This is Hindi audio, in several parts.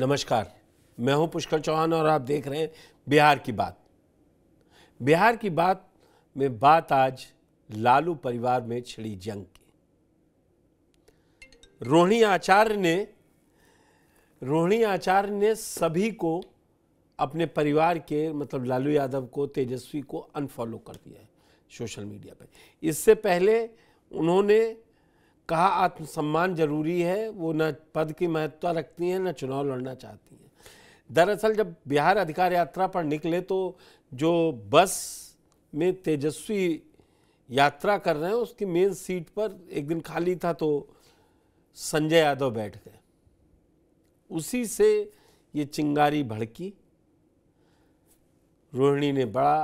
नमस्कार, मैं हूं पुष्कर चौहान और आप देख रहे हैं बिहार की बात। बिहार की बात में बात आज लालू परिवार में छिड़ी जंग की। रोहिणी आचार्य ने सभी को अपने परिवार के मतलब लालू यादव को, तेजस्वी को अनफॉलो कर दिया है सोशल मीडिया पे। इससे पहले उन्होंने कहा आत्मसम्मान जरूरी है, वो न पद की महत्ता रखती हैं न चुनाव लड़ना चाहती हैं। दरअसल जब बिहार अधिकार यात्रा पर निकले तो जो बस में तेजस्वी यात्रा कर रहे हैं उसकी मेन सीट पर एक दिन खाली था तो संजय यादव बैठ गए। उसी से ये चिंगारी भड़की। रोहिणी ने बड़ा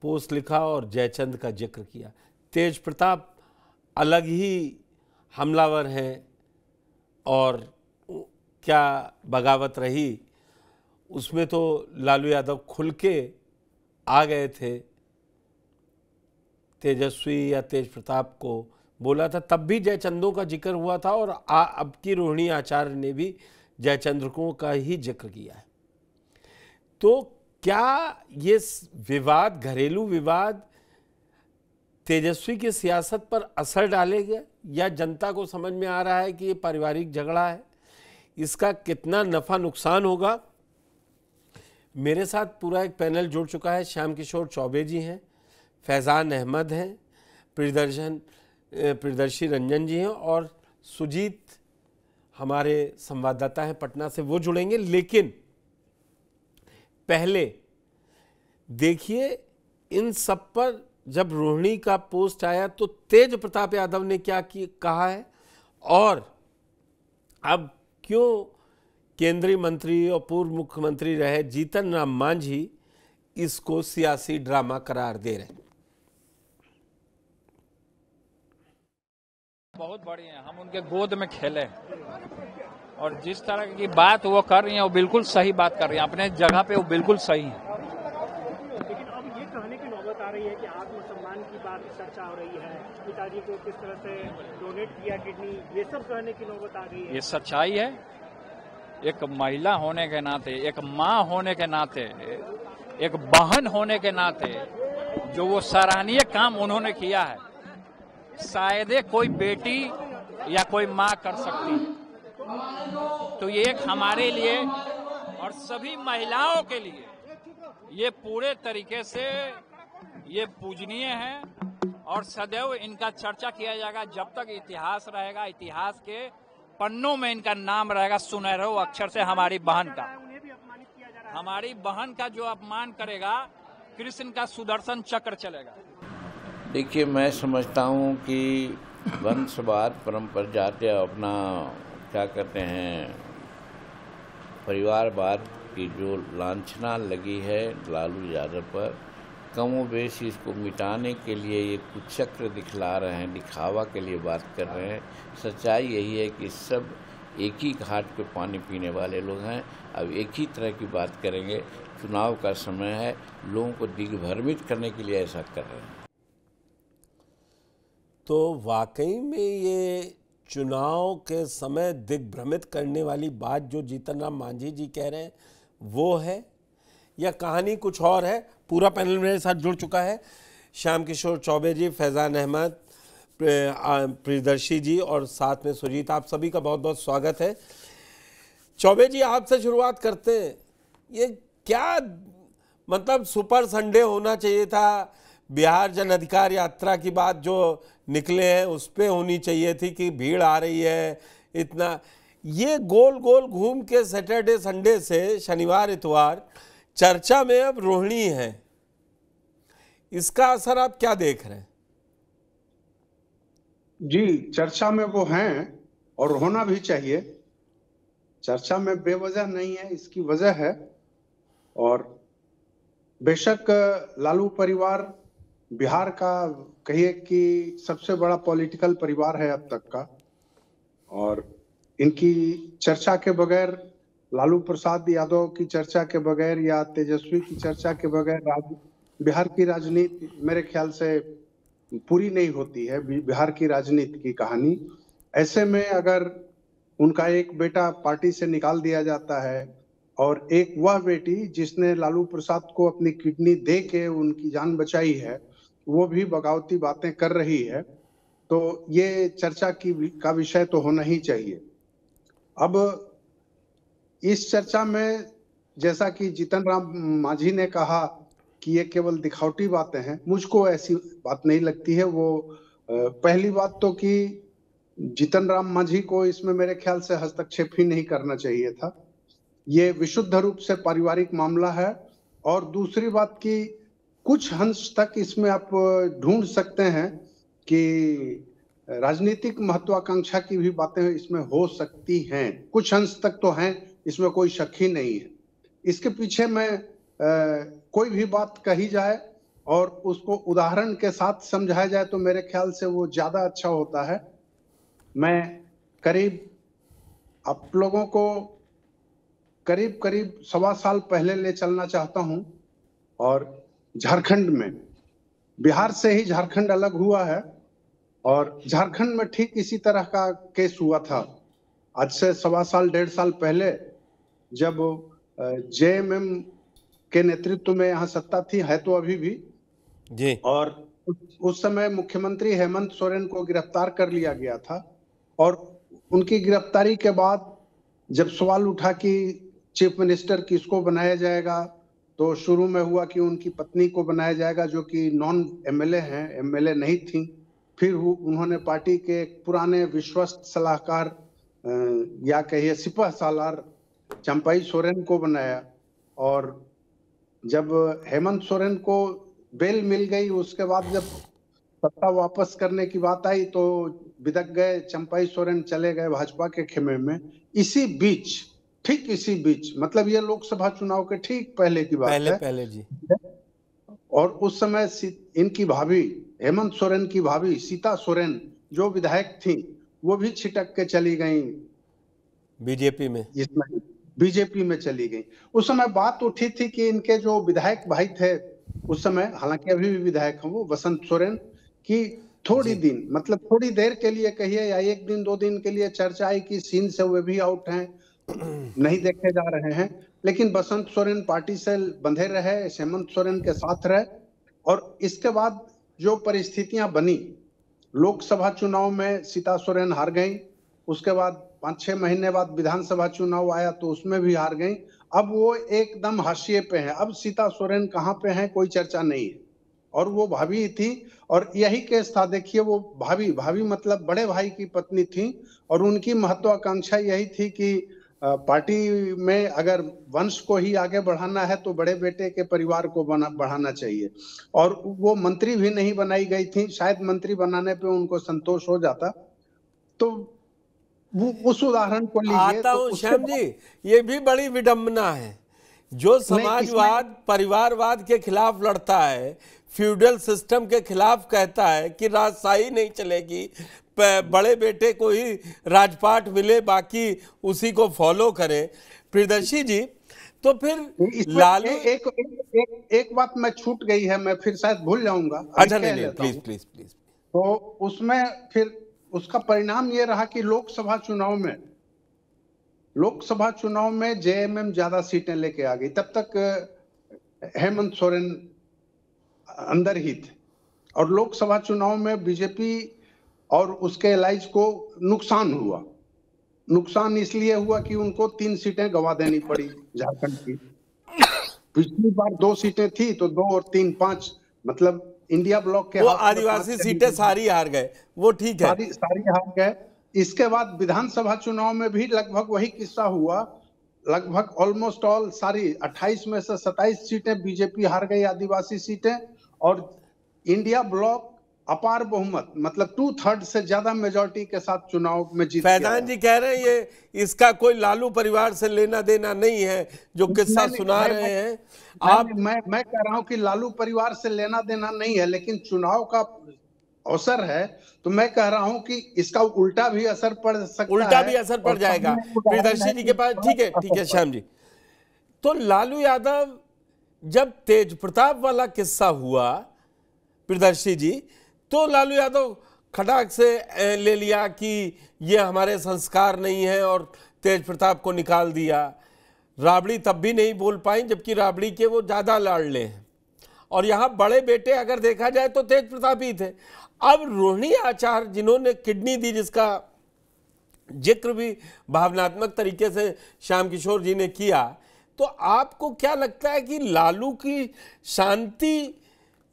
पोस्ट लिखा और जयचंद का जिक्र किया। तेज प्रताप अलग ही हमलावर हैं और क्या बगावत रही उसमें तो लालू यादव खुल के आ गए थे। तेजस्वी या तेज प्रताप को बोला था, तब भी जयचंदों का जिक्र हुआ था और अब की रोहिणी आचार्य ने भी जयचंद्रकों का ही जिक्र किया है। तो क्या ये विवाद, घरेलू विवाद तेजस्वी की सियासत पर असर डालेगा या जनता को समझ में आ रहा है कि ये पारिवारिक झगड़ा है? इसका कितना नफा नुकसान होगा? मेरे साथ पूरा एक पैनल जुड़ चुका है। श्याम किशोर चौबे जी हैं, फैज़ान अहमद हैं, प्रियदर्शी रंजन जी हैं और सुजीत हमारे संवाददाता हैं पटना से, वो जुड़ेंगे। लेकिन पहले देखिए इन सब पर जब रोहिणी का पोस्ट आया तो तेज प्रताप यादव ने क्या कहा है और अब क्यों केंद्रीय मंत्री और पूर्व मुख्यमंत्री रहे जीतन राम मांझी इसको सियासी ड्रामा करार दे रहे हैं। बहुत बड़ी है, हम उनके गोद में खेले और जिस तरह की बात वो कर रही है वो बिल्कुल सही बात कर रही है, अपने जगह पे वो बिल्कुल सही है। लेकिन अब ये कहने की नौबत आ रही है कि आत्मसम्मान की बात चर्चा हो रही है, पिताजी को किस तरह से डोनेट किया किडनी, ये सब कहने की नौबत आ रही है। ये सच्चाई है। एक महिला होने के नाते, एक माँ होने के नाते, एक बहन होने के नाते जो वो सराहनीय काम उन्होंने किया है शायद कोई बेटी या कोई माँ कर सकती है। तो ये एक हमारे लिए और सभी महिलाओं के लिए ये पूरे तरीके से ये पूजनीय है और सदैव इनका चर्चा किया जाएगा जब तक इतिहास रहेगा। इतिहास के पन्नों में इनका नाम रहेगा सुनहरे अक्षर से। हमारी बहन का जो अपमान करेगा कृष्ण का सुदर्शन चक्र चलेगा। देखिए, मैं समझता हूँ कि वंशवाद परंपरा जाते अपना क्या कहते हैं परिवारवाद की जो लांछना लगी है लालू यादव पर, कमोबेश इसको मिटाने के लिए ये कुछ चक्र दिखला रहे हैं, दिखावा के लिए बात कर रहे हैं। सच्चाई यही है कि सब एक ही घाट पे पानी पीने वाले लोग हैं। अब एक ही तरह की बात करेंगे। चुनाव का समय है, लोगों को दिग्भ्रमित करने के लिए ऐसा कर रहे हैं। तो वाकई में ये चुनाव के समय दिग्भ्रमित करने वाली बात जो जीतन राम मांझी जी कह रहे हैं वो है या कहानी कुछ और है? पूरा पैनल मेरे साथ जुड़ चुका है। श्याम किशोर चौबे जी, फैज़ान अहमद, प्रियदर्शी जी और साथ में सुजीत, आप सभी का बहुत बहुत स्वागत है। चौबे जी, आपसे शुरुआत करते हैं। ये क्या मतलब सुपर संडे होना चाहिए था? बिहार जन अधिकार यात्रा की बात जो निकले हैं उस पर होनी चाहिए थी कि भीड़ आ रही है इतना। ये गोल गोल घूम के सैटरडे संडे से शनिवार इतवार चर्चा में अब रोहिणी है। इसका असर आप क्या देख रहे हैं? जी, चर्चा में वो हैं और होना भी चाहिए। चर्चा में बेवजह नहीं है, इसकी वजह है। और बेशक लालू परिवार बिहार का कहिए कि सबसे बड़ा पॉलिटिकल परिवार है अब तक का, और इनकी चर्चा के बगैर, लालू प्रसाद यादव की चर्चा के बगैर या तेजस्वी की चर्चा के बगैर बिहार की राजनीति मेरे ख्याल से पूरी नहीं होती है। बिहार की राजनीति की कहानी ऐसे में अगर उनका एक बेटा पार्टी से निकाल दिया जाता है, और एक वह बेटी जिसने लालू प्रसाद को अपनी किडनी दे के उनकी जान बचाई है, वो भी बगावती बातें कर रही है। तो ये चर्चा का विषय तो होना ही चाहिए। अब इस चर्चा में जैसा कि जीतन राम मांझी ने कहा कि ये केवल दिखावटी बातें हैं, मुझको ऐसी बात नहीं लगती है। वो पहली बात तो कि जीतन राम मांझी को इसमें मेरे ख्याल से हस्तक्षेप ही नहीं करना चाहिए था। ये विशुद्ध रूप से पारिवारिक मामला है। और दूसरी बात कि कुछ अंश तक इसमें आप ढूंढ सकते हैं कि राजनीतिक महत्वाकांक्षा की भी बातें इसमें हो सकती हैं, कुछ अंश तक तो हैं, इसमें कोई शक ही नहीं है। इसके पीछे में कोई भी बात कही जाए और उसको उदाहरण के साथ समझाया जाए तो मेरे ख्याल से वो ज्यादा अच्छा होता है। मैं करीब आप लोगों को करीब 1.25 साल पहले ले चलना चाहता हूं। और झारखंड में, बिहार से ही झारखंड अलग हुआ है, और झारखंड में ठीक इसी तरह का केस हुआ था आज से 1.25 साल 1.5 साल पहले, जब जेएमएम के नेतृत्व में यहाँ सत्ता थी, है तो अभी भी जी। और उस समय मुख्यमंत्री हेमंत सोरेन को गिरफ्तार कर लिया गया था। और उनकी गिरफ्तारी के बाद जब सवाल उठा कि चीफ मिनिस्टर किसको बनाया जाएगा, तो शुरू में हुआ कि उनकी पत्नी को बनाया जाएगा, जो कि नॉन एमएलए हैं, एमएलए नहीं थी। फिर उन्होंने पार्टी के एक पुराने विश्वस्त सलाहकार या कहिए सिपह सालार चंपाई सोरेन को बनाया। और जब हेमंत सोरेन को बेल मिल गई, उसके बाद जब सत्ता वापस करने की बात आई तो बिदक गए, चंपाई सोरेन चले गए भाजपा के खेमे में। इसी बीच, ठीक इसी बीच, मतलब ये लोकसभा चुनाव के ठीक पहले की बात है, पहले जी। और उस समय इनकी भाभी, हेमंत सोरेन की भाभी सीता सोरेन जो विधायक थी, वो भी छिटक के चली गई बीजेपी में, इसमें बीजेपी में चली गई। उस समय बात उठी थी कि इनके जो विधायक भाई थे उस समय, हालांकि अभी भी विधायक हैं वो, वसंत सोरेन, की थोड़ी दिन, मतलब थोड़ी देर के लिए कहिए या 1 दिन 2 दिन के लिए चर्चा आई कि सीन से वे भी आउट हैं, नहीं देखे जा रहे हैं। लेकिन वसंत सोरेन पार्टी से बंधे रहे, हेमंत सोरेन के साथ रहे। और इसके बाद जो परिस्थितियां बनी, लोकसभा चुनाव में सीता सोरेन हार गई, उसके बाद 5-6 महीने बाद विधानसभा चुनाव आया तो उसमें भी हार गई। अब वो एकदम हाशिए पे है। अब सीता सोरेन कहाँ पे है कोई चर्चा नहीं है। और वो भाभी थी, और यही केस था। देखिए, वो भाभी मतलब बड़े भाई की पत्नी थी, और उनकी महत्वाकांक्षा यही थी कि पार्टी में अगर वंश को ही आगे बढ़ाना है तो बड़े बेटे के परिवार को बढ़ाना चाहिए। और वो मंत्री भी नहीं बनाई गई थी, शायद मंत्री बनाने पे उनको संतोष हो जाता। तो उस उदाहरण को लीजिए। आता हूं श्याम जी, ये भी बड़ी विडंबना है। जो समाजवाद परिवारवाद के खिलाफ लड़ता है, फ्यूडल सिस्टम के खिलाफ कहता है कि राजशाही नहीं चलेगी, बड़े बेटे को ही राजपाट मिले, बाकी उसी को फॉलो करें, प्रियदर्शी जी, तो फिर लालू एक बात मैं छूट गई है, मैं फिर शायद भूल जाऊंगा। अच्छा नहीं, प्लीज प्लीज प्लीज। तो उसमें फिर उसका परिणाम ये रहा कि लोकसभा चुनाव में जेएमएम ज्यादा सीटें लेके आ गई। तब तक हेमंत सोरेन अंदर ही थे, और लोकसभा चुनाव में बीजेपी और उसके एलाइज को नुकसान हुआ। नुकसान इसलिए हुआ कि उनको 3 सीटें गंवा देनी पड़ी झारखंड की। पिछली बार 2 सीटें थी तो 2 और 3 5, मतलब इंडिया ब्लॉक के वो आदिवासी सीटें सारी हार गए, वो ठीक है, सारी हार गए। इसके बाद विधानसभा चुनाव में भी लगभग वही किस्सा हुआ। लगभग ऑलमोस्ट ऑल सारी 28 में से 27 सीटें बीजेपी हार गई, आदिवासी सीटें, और इंडिया ब्लॉक अपार बहुमत, मतलब 2/3 से ज्यादा मेजॉरिटी के साथ चुनाव में जीत गया। फैजान जी कह रहे हैं ये इसका कोई लालू परिवार से लेना देना नहीं है, जो किस्सा सुना रहे हैं आप। मैं कह रहा हूं कि लालू परिवार से लेना देना नहीं है, लेकिन चुनाव का अवसर है, तो मैं कह रहा हूं कि इसका उल्टा भी असर पड़ सकता है। उल्टा भी असर पड़ जाएगा प्रियदर्शी जी के पास। ठीक है श्याम जी। तो लालू यादव, जब तेज प्रताप वाला किस्सा हुआ प्रियदर्शी जी, तो लालू यादव खटाक से ले लिया कि ये हमारे संस्कार नहीं है और तेज प्रताप को निकाल दिया। राबड़ी तब भी नहीं बोल पाई जबकि राबड़ी के वो ज़्यादा लाडले हैं, और यहाँ बड़े बेटे अगर देखा जाए तो तेज प्रताप ही थे। अब रोहिणी आचार्य जिन्होंने किडनी दी, जिसका जिक्र भी भावनात्मक तरीके से श्याम किशोर जी ने किया, तो आपको क्या लगता है कि लालू की शांति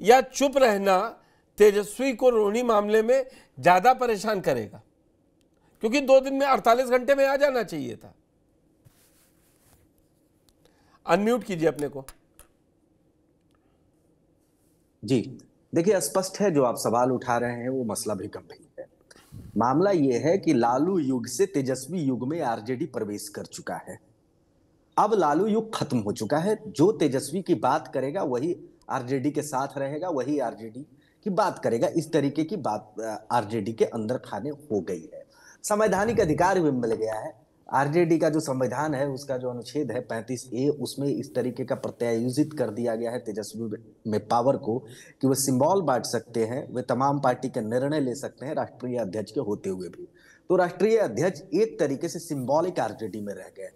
या चुप रहना तेजस्वी को रोहिणी मामले में ज़्यादा परेशान करेगा? क्योंकि 2 दिन में 48 घंटे में आ जाना चाहिए था। अनम्यूट कीजिए अपने को। जी देखिए, स्पष्ट है जो आप सवाल उठा रहे हैं वो मसला भी गंभीर है। मामला ये है कि लालू युग से तेजस्वी युग में आरजेडी प्रवेश कर चुका है। अब लालू युग खत्म हो चुका है। जो तेजस्वी की बात करेगा वही आरजेडी के साथ रहेगा, वही आरजेडी की बात करेगा। इस तरीके की बात आरजेडी के अंदर खाने हो गई है। संवैधानिक अधिकार भी मिल गया है। आरजेडी का जो संविधान है उसका जो अनुच्छेद है 35A, उसमें इस तरीके का प्रत्यायोजित कर दिया गया है तेजस्वी में पावर को कि वे सिंबल बांट सकते हैं, वे तमाम पार्टी के निर्णय ले सकते हैं राष्ट्रीय अध्यक्ष के होते हुए भी। तो राष्ट्रीय अध्यक्ष एक तरीके से सिंबॉलिक आरजेडी में रह गए।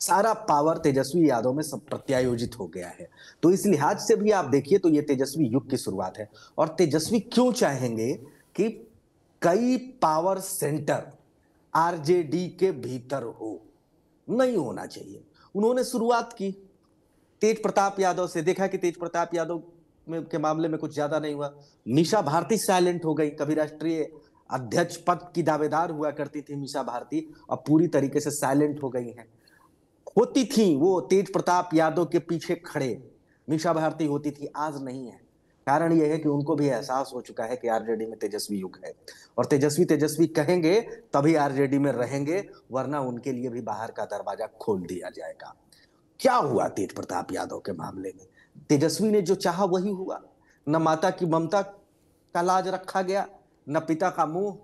सारा पावर तेजस्वी यादव में सब प्रत्यायोजित हो गया है। तो इस लिहाज से भी आप देखिए तो ये तेजस्वी युग की शुरुआत है। और तेजस्वी क्यों चाहेंगे कि कई पावर सेंटर आरजेडी के भीतर हो? नहीं होना चाहिए। उन्होंने शुरुआत की तेज प्रताप यादव से, देखा कि तेज प्रताप यादव के मामले में कुछ ज्यादा नहीं हुआ। मीसा भारती साइलेंट हो गई। कभी राष्ट्रीय अध्यक्ष पद की दावेदार हुआ करती थी मीसा भारती, अब पूरी तरीके से साइलेंट हो गई हैं। होती थी वो तेज प्रताप यादव के पीछे खड़े, मीसा भारती होती थी, आज नहीं है। कारण यह है कि उनको भी एहसास हो चुका है कि आरजेडी में तेजस्वी युग है, और तेजस्वी कहेंगे तभी आरजेडी में रहेंगे, वरना उनके लिए भी बाहर का दरवाजा खोल दिया जाएगा। क्या हुआ तेज प्रताप यादव के मामले में? तेजस्वी ने जो चाहा वही हुआ। न माता की ममता का लाज रखा गया, न पिता का मुंह।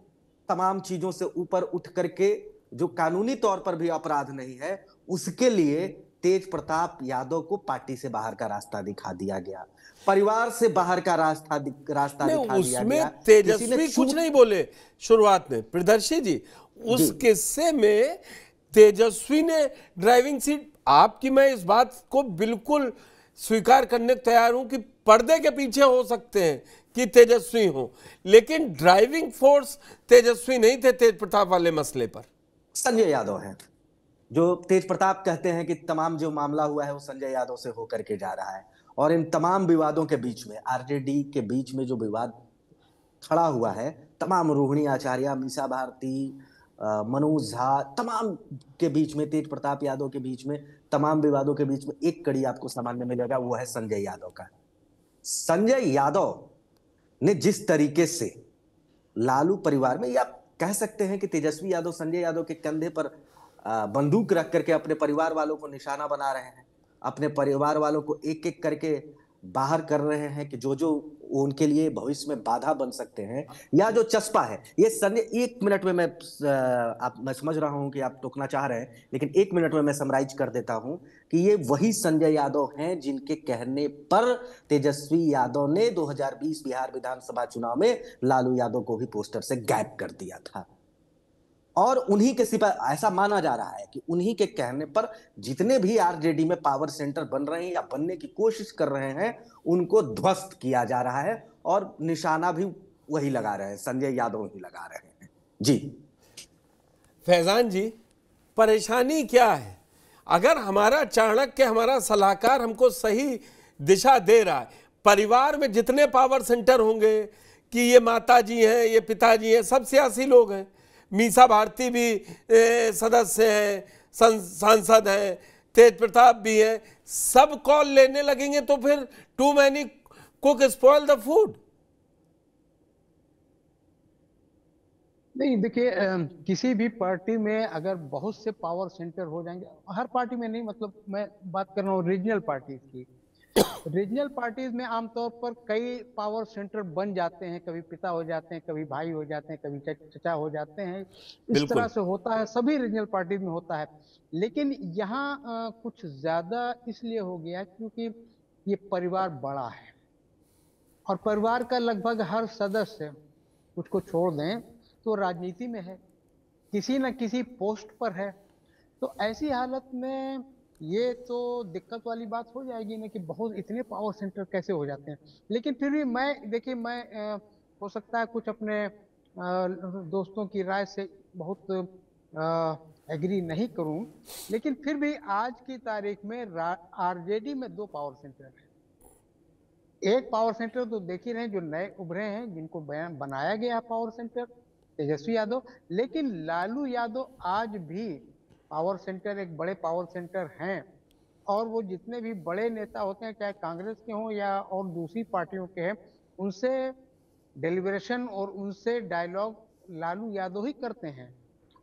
तमाम चीजों से ऊपर उठ करके जो कानूनी तौर पर भी अपराध नहीं है, उसके लिए तेज प्रताप यादव को पार्टी से बाहर का रास्ता दिखा दिया गया, परिवार से बाहर का रास्ता दिखा दिया गया। तेजस्वी कुछ नहीं बोले शुरुआत में, प्रियदर्शी जी, उस किस्से में तेजस्वी ने ड्राइविंग सीट, आपकी मैं इस बात को बिल्कुल स्वीकार करने को तैयार हूं कि पर्दे के पीछे हो सकते हैं कि तेजस्वी हो, लेकिन ड्राइविंग फोर्स तेजस्वी नहीं थे तेज प्रताप वाले मसले पर। संजय यादव हैं। जो तेज प्रताप कहते हैं कि तमाम जो मामला हुआ है वो संजय यादव से होकर के जा रहा है, और इन तमाम विवादों के बीच में, आरजेडी के बीच में जो विवाद खड़ा हुआ है, तमाम रोहिणी आचार्य, मीसा भारती, मनोज झा, तमाम के बीच में, तेज प्रताप यादव के बीच में, तमाम विवादों के बीच में एक कड़ी आपको सामान्य मिलेगा, वो है संजय यादव का। संजय यादव ने जिस तरीके से लालू परिवार में, या कह सकते हैं कि तेजस्वी यादव संजय यादव के कंधे पर बंदूक रख करके अपने परिवार वालों को निशाना बना रहे हैं, अपने परिवार वालों को एक एक करके बाहर कर रहे हैं कि जो उनके लिए भविष्य में बाधा बन सकते हैं, या जो चस्पा है ये संजय, 1 मिनट में मैं समझ रहा हूं कि आप टोकना चाह रहे हैं, लेकिन 1 मिनट में मैं समराइज कर देता हूं कि ये वही संजय यादव हैं जिनके कहने पर तेजस्वी यादव ने 2020 बिहार विधानसभा चुनाव में लालू यादव को भी पोस्टर से गायब कर दिया था। और उन्हीं के सिपा, ऐसा माना जा रहा है कि उन्हीं के कहने पर जितने भी आरजेडी में पावर सेंटर बन रहे हैं या बनने की कोशिश कर रहे हैं, उनको ध्वस्त किया जा रहा है, और निशाना भी वही लगा रहे हैं, संजय यादव ही लगा रहे हैं। जी फैजान जी, परेशानी क्या है? अगर हमारा चाणक्य, हमारा सलाहकार हमको सही दिशा दे रहा है, परिवार में जितने पावर सेंटर होंगे कि ये माता जी हैं, ये पिताजी हैं, सब सियासी लोग हैं, मीसा भारती भी सदस्य हैं, सांसद हैं, तेज प्रताप भी हैं, सब कॉल लेने लगेंगे तो फिर too many cook spoil the food. नहीं देखिए, किसी भी पार्टी में अगर बहुत से पावर सेंटर हो जाएंगे, हर पार्टी में नहीं, मतलब मैं बात कर रहा हूँ रीजनल पार्टीज की। रीजनल पार्टीज में आमतौर पर कई पावर सेंटर बन जाते हैं, कभी पिता हो जाते हैं, कभी भाई हो जाते हैं, कभी चचा हो जाते हैं, इस तरह से होता है, सभी रीजनल पार्टीज में होता है। लेकिन यहाँ कुछ ज्यादा इसलिए हो गया क्योंकि ये परिवार बड़ा है, और परिवार का लगभग हर सदस्य कुछ को छोड़ दें तो राजनीति में है, किसी न किसी पोस्ट पर है। तो ऐसी हालत में ये तो दिक्कत वाली बात हो जाएगी ना कि बहुत इतने पावर सेंटर कैसे हो जाते हैं। लेकिन फिर भी मैं देखिए मैं हो सकता है कुछ अपने दोस्तों की राय से बहुत एग्री नहीं करूं, लेकिन फिर भी आज की तारीख में आरजेडी में 2 पावर सेंटर हैं। एक पावर सेंटर तो देख ही रहे हैं जो नए उभरे हैं, जिनको बनाया गया पावर सेंटर, तेजस्वी यादव। लेकिन लालू यादव आज भी पावर सेंटर, एक बड़े पावर सेंटर हैं। और वो जितने भी बड़े नेता होते हैं, चाहे कांग्रेस के हों या और दूसरी पार्टियों के हैं, उनसे डेलिब्रेशन और उनसे डायलॉग लालू यादव ही करते हैं।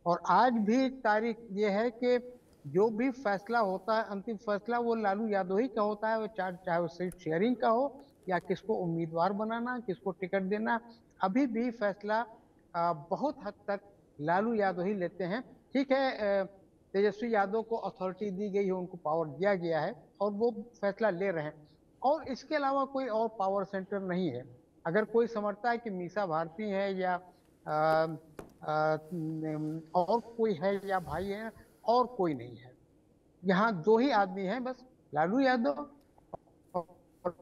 और आज भी तारीख ये है कि जो भी फैसला होता है, अंतिम फैसला वो लालू यादव ही का होता है। वो चाहे वो सीट शेयरिंग का हो या किसको उम्मीदवार बनाना, किसको टिकट देना, अभी भी फैसला बहुत हद तक लालू यादव ही लेते हैं। ठीक है, तेजस्वी यादव को अथॉरिटी दी गई है, उनको पावर दिया गया है और वो फैसला ले रहे हैं। और इसके अलावा कोई और पावर सेंटर नहीं है। अगर कोई समझता है कि मीसा भारती है या और कोई है या भाई है, और कोई नहीं है। यहाँ 2 ही आदमी हैं बस, लालू यादव और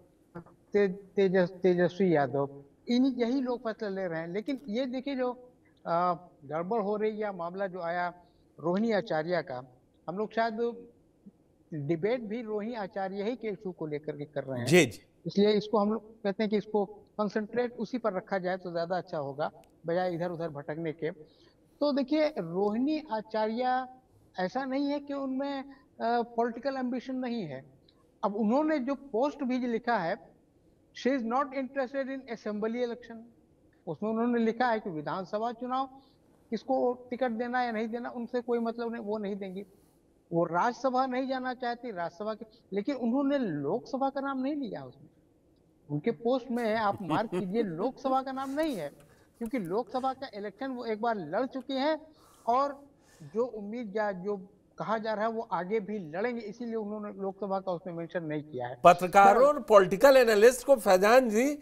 तेजस्वी यादव। यही लोग फैसला ले रहे हैं। लेकिन ये देखिए जो गड़बड़ हो रही है, मामला जो आया रोहिणी आचार्य का, हम लोग शायद डिबेट भी रोहिणी आचार्य ही के इशू को लेकर के कर रहे हैं। जी जी। इसलिए इसको हम लोग कहते हैं कि इसको कंसंट्रेट उसी पर रखा जाए तो ज्यादा अच्छा होगा, बजाय इधर उधर भटकने के। तो देखिए रोहिणी आचार्य, ऐसा नहीं है कि उनमें पॉलिटिकल एम्बिशन नहीं है। अब उन्होंने जो पोस्ट भी लिखा है, she is not interested in assembly election, उसमें उन्होंने लिखा है कि विधानसभा चुनाव किसको टिकट देना या नहीं देना उनसे कोई मतलब नहीं, वो नहीं देंगी। वो राज्यसभा नहीं जाना चाहती, राज्यसभा के, लेकिन उन्होंने लोकसभा का नाम नहीं लिया उसमें। उनके पोस्ट में आप मार्क कीजिए, लोकसभा का नाम नहीं है, क्योंकि लोकसभा का इलेक्शन वो एक बार लड़ चुके हैं और जो उम्मीद या जो कहा जा रहा है वो आगे भी लड़ेंगे, इसीलिए उन्होंने लोकसभा का उसमें मेंशन नहीं किया है। पत्रकारों और पॉलिटिकल एनालिस्ट को फैजान जी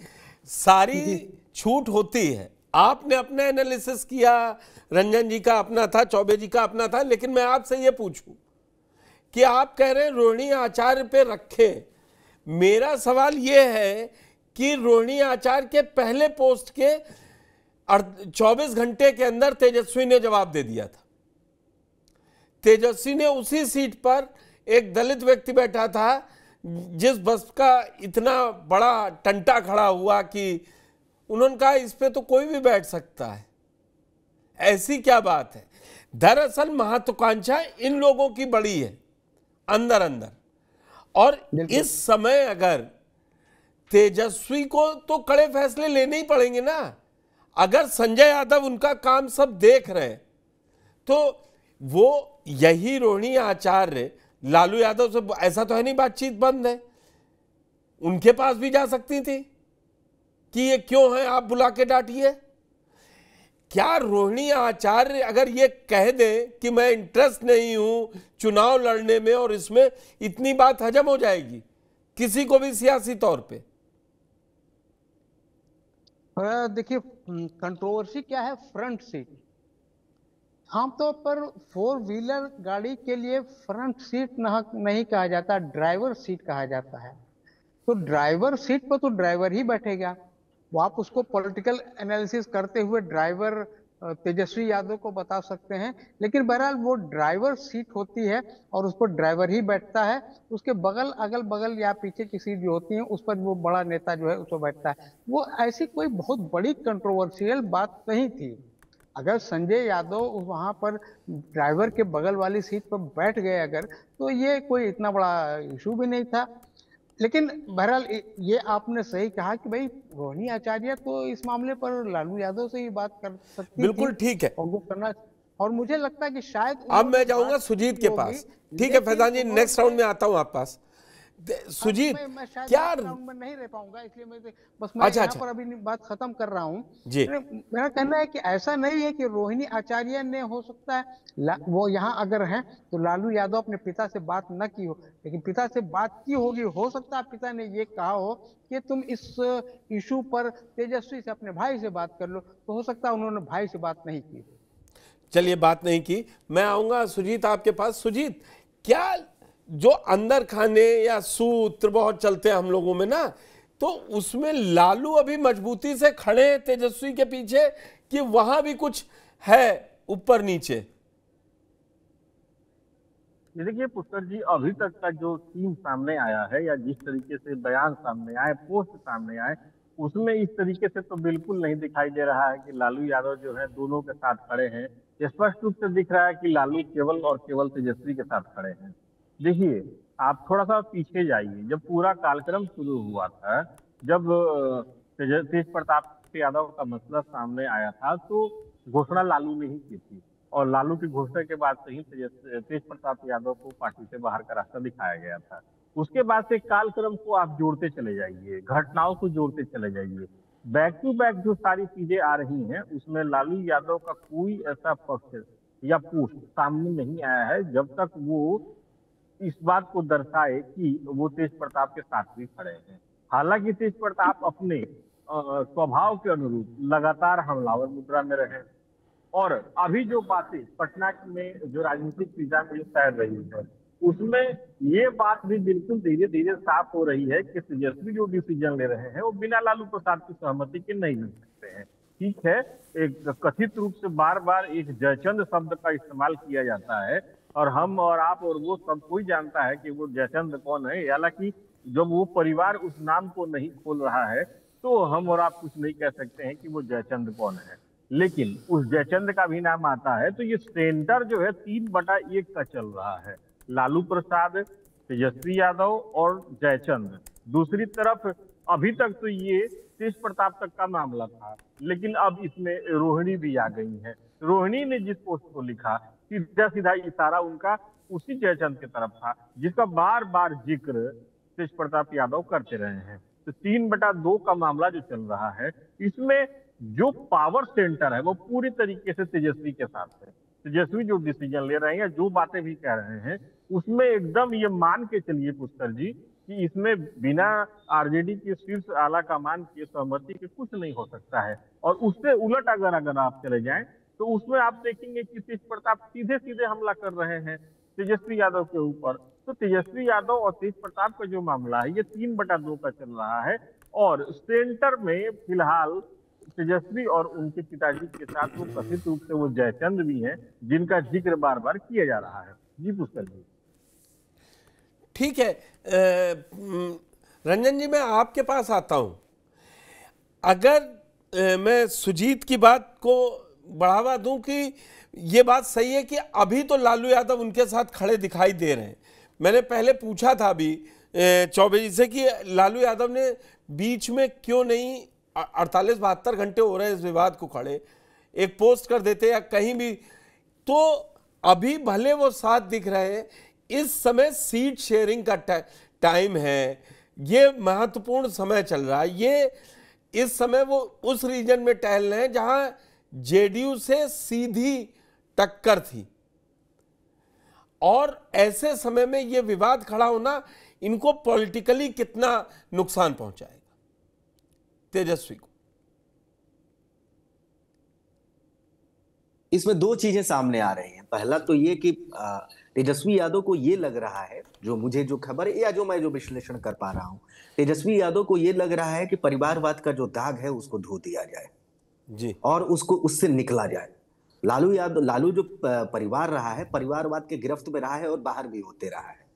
सारी छूट होती है। आपने अपना एनालिसिस किया, रंजन जी का अपना था, चौबे जी का अपना था, लेकिन मैं आपसे ये पूछूं कि आप कह रहे हैं रोहिणी आचार्य पे रखें। मेरा सवाल ये है कि रोहिणी आचार्य के पहले पोस्ट के 24 घंटे के अंदर तेजस्वी ने जवाब दे दिया था। तेजस्वी ने उसी सीट पर एक दलित व्यक्ति बैठा था जिस बस का इतना बड़ा टंटा खड़ा हुआ कि उन्होंने कहा इस पे तो कोई भी बैठ सकता है। ऐसी क्या बात है? दरअसल महत्वाकांक्षा इन लोगों की बड़ी है अंदर अंदर। और इस समय अगर तेजस्वी को तो कड़े फैसले लेने ही पड़ेंगे ना। अगर संजय यादव उनका काम सब देख रहे हैं तो वो यही रोहिणी आचार्य लालू यादव से, ऐसा तो है नहीं बातचीत बंद है, उनके पास भी जा सकती थी कि ये क्यों है, आप बुला के डांटिए। क्या रोहिणी आचार्य अगर ये कह दें कि मैं इंटरेस्ट नहीं हूं चुनाव लड़ने में और इसमें, इतनी बात हजम हो जाएगी किसी को भी सियासी तौर पे? देखिए कंट्रोवर्सी क्या है, फ्रंट सीट। आमतौर पर 4 व्हीलर गाड़ी के लिए फ्रंट सीट नहीं कहा जाता, ड्राइवर सीट कहा जाता है। तो ड्राइवर सीट पर तो ड्राइवर ही बैठेगा। वो आप उसको पॉलिटिकल एनालिसिस करते हुए ड्राइवर तेजस्वी यादव को बता सकते हैं, लेकिन बहरहाल वो ड्राइवर सीट होती है और उस पर ड्राइवर ही बैठता है। उसके बगल, अगल बगल या पीछे की सीट जो होती है उस पर वो बड़ा नेता जो है उस पर बैठता है। वो ऐसी कोई बहुत बड़ी कंट्रोवर्शियल बात नहीं थी। अगर संजय यादव वहां पर ड्राइवर के बगल वाली सीट पर बैठ गए अगर, तो ये कोई इतना बड़ा इशू भी नहीं था। लेकिन बहरहाल ये आपने सही कहा कि भाई रोहिणी आचार्य तो इस मामले पर लालू यादव से ही बात कर सकती बिल्कुल ठीक है, और वो करना, और मुझे लगता है कि शायद अब मैं जाऊंगा सुजीत के पास। ठीक है फैजान जी, नेक्स्ट राउंड में आता हूं आप पास। सुजीत मैं शायद क्या राउंड में नहीं रह पाऊंगा, इसलिए बस मैं अच्छा यहाँ अच्छा पर अभी बात खत्म कर रहा हूँ। जी मेरा कहना है कि ऐसा नहीं है कि रोहिणी आचार्य ने, हो सकता है वो यहाँ अगर हैं तो लालू यादव अपने पिता से बात न की हो, लेकिन पिता से बात की होगी। हो सकता है पिता ने ये कहा हो कि तुम इस इशू पर तेजस्वी से, अपने भाई से बात कर लो, तो हो सकता है उन्होंने भाई से बात नहीं की। चलिए बात नहीं की, मैं आऊंगा सुजीत आपके पास। सुजीत क्या जो अंदर खाने या सूत्र बहुत चलते हैं हम लोगों में ना, तो उसमें लालू अभी मजबूती से खड़े हैं तेजस्वी के पीछे, कि वहां भी कुछ है ऊपर नीचे? देखिए पुष्कर जी, अभी तक का जो सीन सामने आया है या जिस तरीके से बयान सामने आए, पोस्ट सामने आए, उसमें इस तरीके से तो बिल्कुल नहीं दिखाई दे रहा है कि लालू यादव जो है दोनों के साथ खड़े हैं। स्पष्ट रूप से दिख रहा है कि लालू केवल और केवल तेजस्वी के साथ खड़े हैं। देखिए, आप थोड़ा सा पीछे जाइए, जब पूरा कार्यक्रम शुरू हुआ था, जब तेज प्रताप यादव का मसला सामने आया था, तो घोषणा लालू ने ही की थी, और लालू की घोषणा के बाद से ही तेज प्रताप यादव को पार्टी से बाहर का रास्ता दिखाया गया था। उसके बाद से कालक्रम को आप जोड़ते चले जाइए, घटनाओं को जोड़ते चले जाइए, बैक टू बैक जो सारी चीजें आ रही हैं, उसमें लालू यादव का कोई ऐसा पक्ष या पोस्ट सामने नहीं आया है जब तक वो इस बात को दर्शाए कि वो तेज प्रताप के साथ भी खड़े हैं। हालांकि तेज प्रताप अपने स्वभाव के अनुरूप लगातार हमलावर मुद्रा में रहे, और अभी जो बातें पटना में जो राजनीतिक पिजा में तैर रही है, उसमें ये बात भी बिल्कुल धीरे धीरे साफ हो रही है कि तेजस्वी जो डिसीजन ले रहे हैं वो बिना लालू प्रसाद की सहमति के नहीं ले सकते हैं। ठीक है, एक कथित रूप से बार बार एक जयचंद शब्द का इस्तेमाल किया जाता है, और हम और आप और वो सब कोई जानता है कि वो जयचंद कौन है। हालांकि जब वो परिवार उस नाम को नहीं खोल रहा है, तो हम और आप कुछ नहीं कह सकते हैं कि वो जयचंद कौन है। लेकिन उस जयचंद का भी नाम आता है, तो ये सेंटर जो है 3/1 का चल रहा है, लालू प्रसाद, तेजस्वी यादव और जयचंद। दूसरी तरफ अभी तक तो ये तेज प्रताप तक का मामला था, लेकिन अब इसमें रोहिणी भी आ गई है। रोहिणी ने जिस पोस्ट को लिखा, सीधा सीधा इशारा उनका उसी जयचंद की तरफ था, जिसका बार बार जिक्र तेज प्रताप यादव करते रहे हैं। तो 3/2 का मामला जो चल रहा है, इसमें जो पावर सेंटर है वो पूरी तरीके से तेजस्वी के साथ है। तेजस्वी जो डिसीजन ले रहे हैं, जो बातें भी कह रहे हैं, उसमें एकदम ये मान के चलिए पुष्कर जी कि इसमें बिना आरजेडी के शीर्ष आला कमान की सहमति के कुछ नहीं हो सकता है। और उससे उलट अगर आप चले जाएं, तो उसमें आप देखेंगे कि तेज प्रताप सीधे सीधे हमला कर रहे हैं तेजस्वी यादव के ऊपर। तो तेजस्वी यादव और तेज प्रताप का जो मामला है, ये 3/2 का चल रहा है, और सेंटर में फिलहाल तेजस्वी और उनके पिताजी के साथ वो कथित रूप से वो जयचंद भी हैं, जिनका जिक्र बार बार किया जा रहा है। जी पुष्कर जी। ठीक है, रंजन जी मैं आपके पास आता हूं। अगर मैं सुजीत की बात को बढ़ावा दूं कि ये बात सही है कि अभी तो लालू यादव उनके साथ खड़े दिखाई दे रहे हैं। मैंने पहले पूछा था अभी चौबे जी से कि लालू यादव ने बीच में क्यों नहीं 48-72 घंटे हो रहे हैं इस विवाद को खड़े, एक पोस्ट कर देते या कहीं भी, तो अभी भले वो साथ दिख रहे हैं। इस समय सीट शेयरिंग का टाइम है, ये महत्वपूर्ण समय चल रहा है। ये इस समय वो उस रीजन में टहल रहे हैं जहां जेडीयू से सीधी टक्कर थी, और ऐसे समय में ये विवाद खड़ा होना इनको पॉलिटिकली कितना नुकसान पहुंचाएगा तेजस्वी को? इसमें दो चीजें सामने आ रही हैं। पहला तो ये कि तेजस्वी यादव को ये लग रहा है, जो खबर है या जो मैं विश्लेषण कर पा रहा हूं, तेजस्वी यादव को ये लग रहा है कि परिवारवाद का जो दाग है उसको धो दिया जाए जी, और उसको उससे निकला जाए। लालू जो परिवार रहा है, परिवारवाद के गिरफ्त में रहा है और बाहर भी होते रहा है।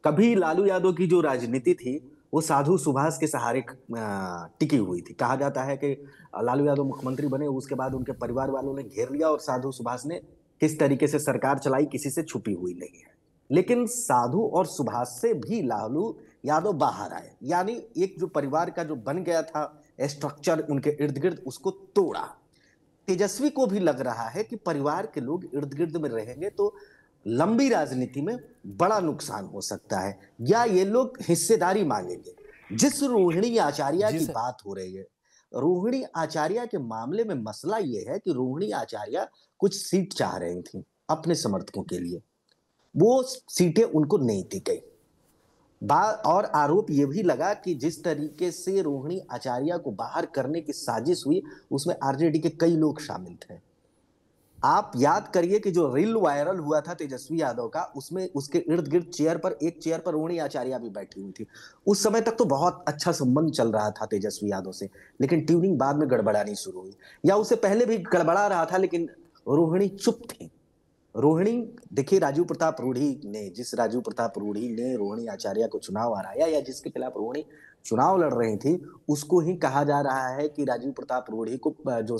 कभी लालू यादव की जो राजनीति थी वो साधु सुभाष के सहारे टिकी हुई थी। कहा जाता है कि लालू यादव मुख्यमंत्री बने, उसके बाद उनके परिवार वालों ने घेर लिया और साधु सुभाष ने किस तरीके से सरकार चलाई किसी से छुपी हुई नहीं है। लेकिन साधु और सुभाष से भी लालू यादव बाहर आए, यानी एक जो परिवार का जो बन गया था स्ट्रक्चर उनके इर्द गिर्द, उसको तोड़ा। तेजस्वी को भी लग रहा है कि परिवार के लोग इर्द गिर्द में रहेंगे तो लंबी राजनीति में बड़ा नुकसान हो सकता है, या ये लोग हिस्सेदारी मांगेंगे। जिस रोहिणी आचार्य की बात हो रही है, रोहिणी आचार्य के मामले में मसला ये है कि रोहिणी आचार्य कुछ सीट चाह रही थी अपने समर्थकों के लिए, वो सीटें उनको नहीं दी गई। और आरोप ये भी लगा कि जिस तरीके से रोहिणी आचार्य को बाहर करने की साजिश हुई, उसमें आरजेडी के कई लोग शामिल थे। आप याद करिए कि जो रील वायरल हुआ था तेजस्वी यादव का, उसमें उसके इर्द गिर्द एक चेयर पर रोहिणी आचार्य भी बैठी हुई थी। उस समय तक तो बहुत अच्छा संबंध चल रहा था तेजस्वी यादव से, लेकिन ट्यूनिंग बाद में गड़बड़ानी शुरू हुई, या उससे पहले भी गड़बड़ा रहा था, लेकिन रोहिणी चुप थी। रोहिणी, देखिए राजीव प्रताप रूढ़ी ने, जिस राजीव प्रताप रूढ़ी ने रोहिणी आचार्य को चुनाव हराया, या जिसके खिलाफ रोहिणी चुनाव लड़ रही थी, उसको ही कहा जा रहा है कि राजीव प्रताप रूढ़ी को जो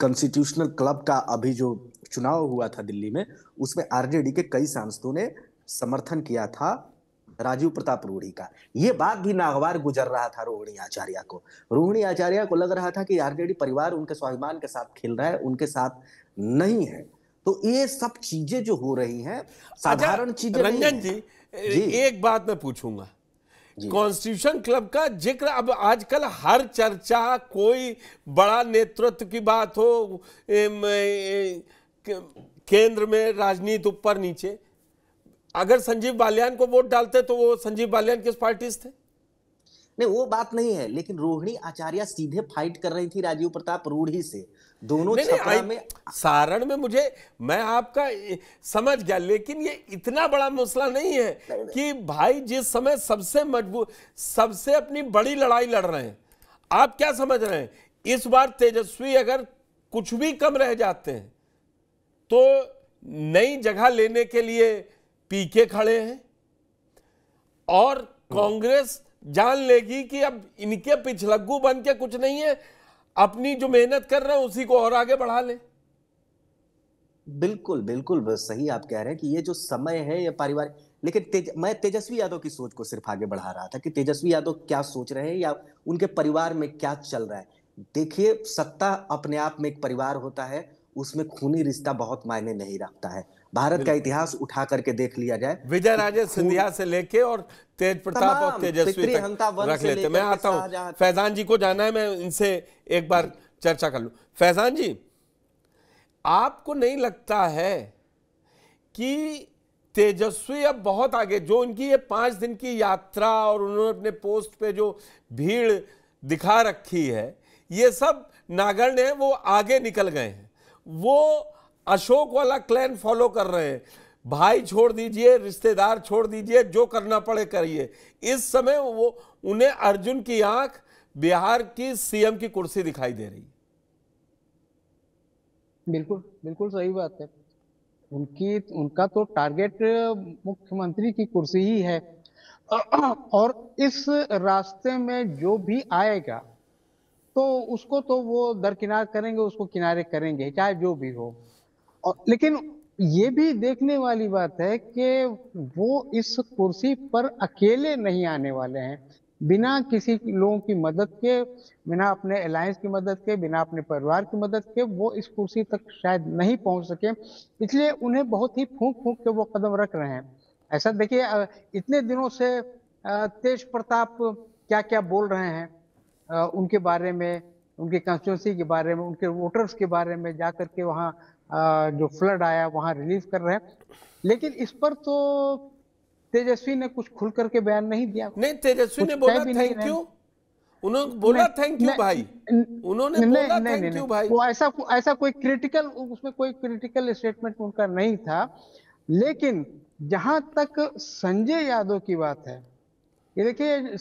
कॉन्स्टिट्यूशनल क्लब का अभी जो चुनाव हुआ था दिल्ली में, उसमें आरजेडी के कई सांसदों ने समर्थन किया था राजीव प्रताप रूढ़ी का। ये बात भी नागवार गुजर रहा था रोहिणी आचार्य को। रोहिणी आचार्य को लग रहा था कि आरजेडी परिवार उनके स्वाभिमान के साथ खेल रहा है, उनके साथ नहीं है। तो ये सब चीजें जो हो रही हैं, साधारण चीजें नहीं हैं। रंजन जी, एक बात मैं पूछूंगा, कॉन्स्टिट्यूशन क्लब का जिक्र अब आजकल हर चर्चा, कोई बड़ा नेतृत्व की बात हो, केंद्र में राजनीति ऊपर नीचे, अगर संजीव बालियान को वोट डालते तो वो संजीव बालियान किस पार्टी से थे? नहीं, वो बात नहीं है, लेकिन रोहिणी आचार्य सीधे फाइट कर रही थी राजीव प्रताप रूढ़ी से, दोनों छपरा में। सारण में मैं आपका समझ गया, लेकिन ये इतना बड़ा मसला नहीं है कि भाई जिस समय सबसे मजबूत, सबसे अपनी बड़ी लड़ाई लड़ रहे हैं, आप क्या समझ रहे हैं इस बार तेजस्वी अगर कुछ भी कम रह जाते हैं तो नई जगह लेने के लिए पीके खड़े हैं, और कांग्रेस जान लेगी कि अब इनके पिछलग्गू बन के कुछ नहीं है, अपनी जो मेहनत कर रहे हैं उसी को और आगे बढ़ा ले। बिल्कुल बिल्कुल बस सही आप कह रहे हैं कि ये जो समय है ये पारिवारिक, लेकिन मैं तेजस्वी यादव की सोच को सिर्फ आगे बढ़ा रहा था कि तेजस्वी यादव क्या सोच रहे हैं या उनके परिवार में क्या चल रहा है। देखिए, सत्ता अपने आप में एक परिवार होता है, उसमें खूनी रिश्ता बहुत मायने नहीं रखता है। भारत का इतिहास उठा करके देख लिया जाए, विजय राजे सिंधिया से लेके और तेज प्रताप और तेजस्वी तक रख लेते। मैं आता हूं, फैजान जी को जाना है, मैं इनसे एक बार चर्चा कर लूं। फैजान जी, आपको नहीं लगता है कि तेजस्वी अब बहुत आगे, जो इनकी ये 5 दिन की यात्रा और उन्होंने अपने पोस्ट पे जो भीड़ दिखा रखी है, ये सब नागरिक है, वो आगे निकल गए हैं, वो अशोक वाला क्लैन फॉलो कर रहे हैं, भाई छोड़ दीजिए, रिश्तेदार छोड़ दीजिए, जो करना पड़े करिए। इस समय वो उन्हें अर्जुन की आंख बिहार की सीएम की कुर्सी दिखाई दे रही है। बिल्कुल बिल्कुल सही बात है। उनका तो टारगेट मुख्यमंत्री की कुर्सी ही है, और इस रास्ते में जो भी आएगा तो उसको तो वो दरकिनार करेंगे, उसको किनारे करेंगे, चाहे जो भी हो। और लेकिन ये भी देखने वाली बात है कि वो इस कुर्सी पर अकेले नहीं आने वाले हैं, बिना किसी लोगों की मदद के, बिना अपने अलायंस की मदद के, बिना अपने परिवार की मदद के वो इस कुर्सी तक शायद नहीं पहुंच सके। इसलिए उन्हें बहुत ही फूंक फूंक के वो कदम रख रहे हैं। ऐसा देखिए, इतने दिनों से तेज प्रताप क्या क्या बोल रहे हैं उनके बारे में, उनके कंस्टिट्यूंसी के बारे में, उनके वोटर्स के बारे में, जाकर के वहाँ जो फ्लड आया वहाँ रिलीफ कर रहे हैं। लेकिन इस पर तो तेजस्वी ने कुछ खुल करके बयान नहीं दिया। नहीं, तेजस्वी ने बोला थैंक यू, उन्होंने बोला थैंक यू भाई, उन्होंने बोला थैंक यू भाई। वो ऐसा कोई क्रिटिकल, उसमें कोई क्रिटिकल स्टेटमेंट उनका नहीं था। लेकिन जहां तक संजय यादव की बात है, ये देखिए,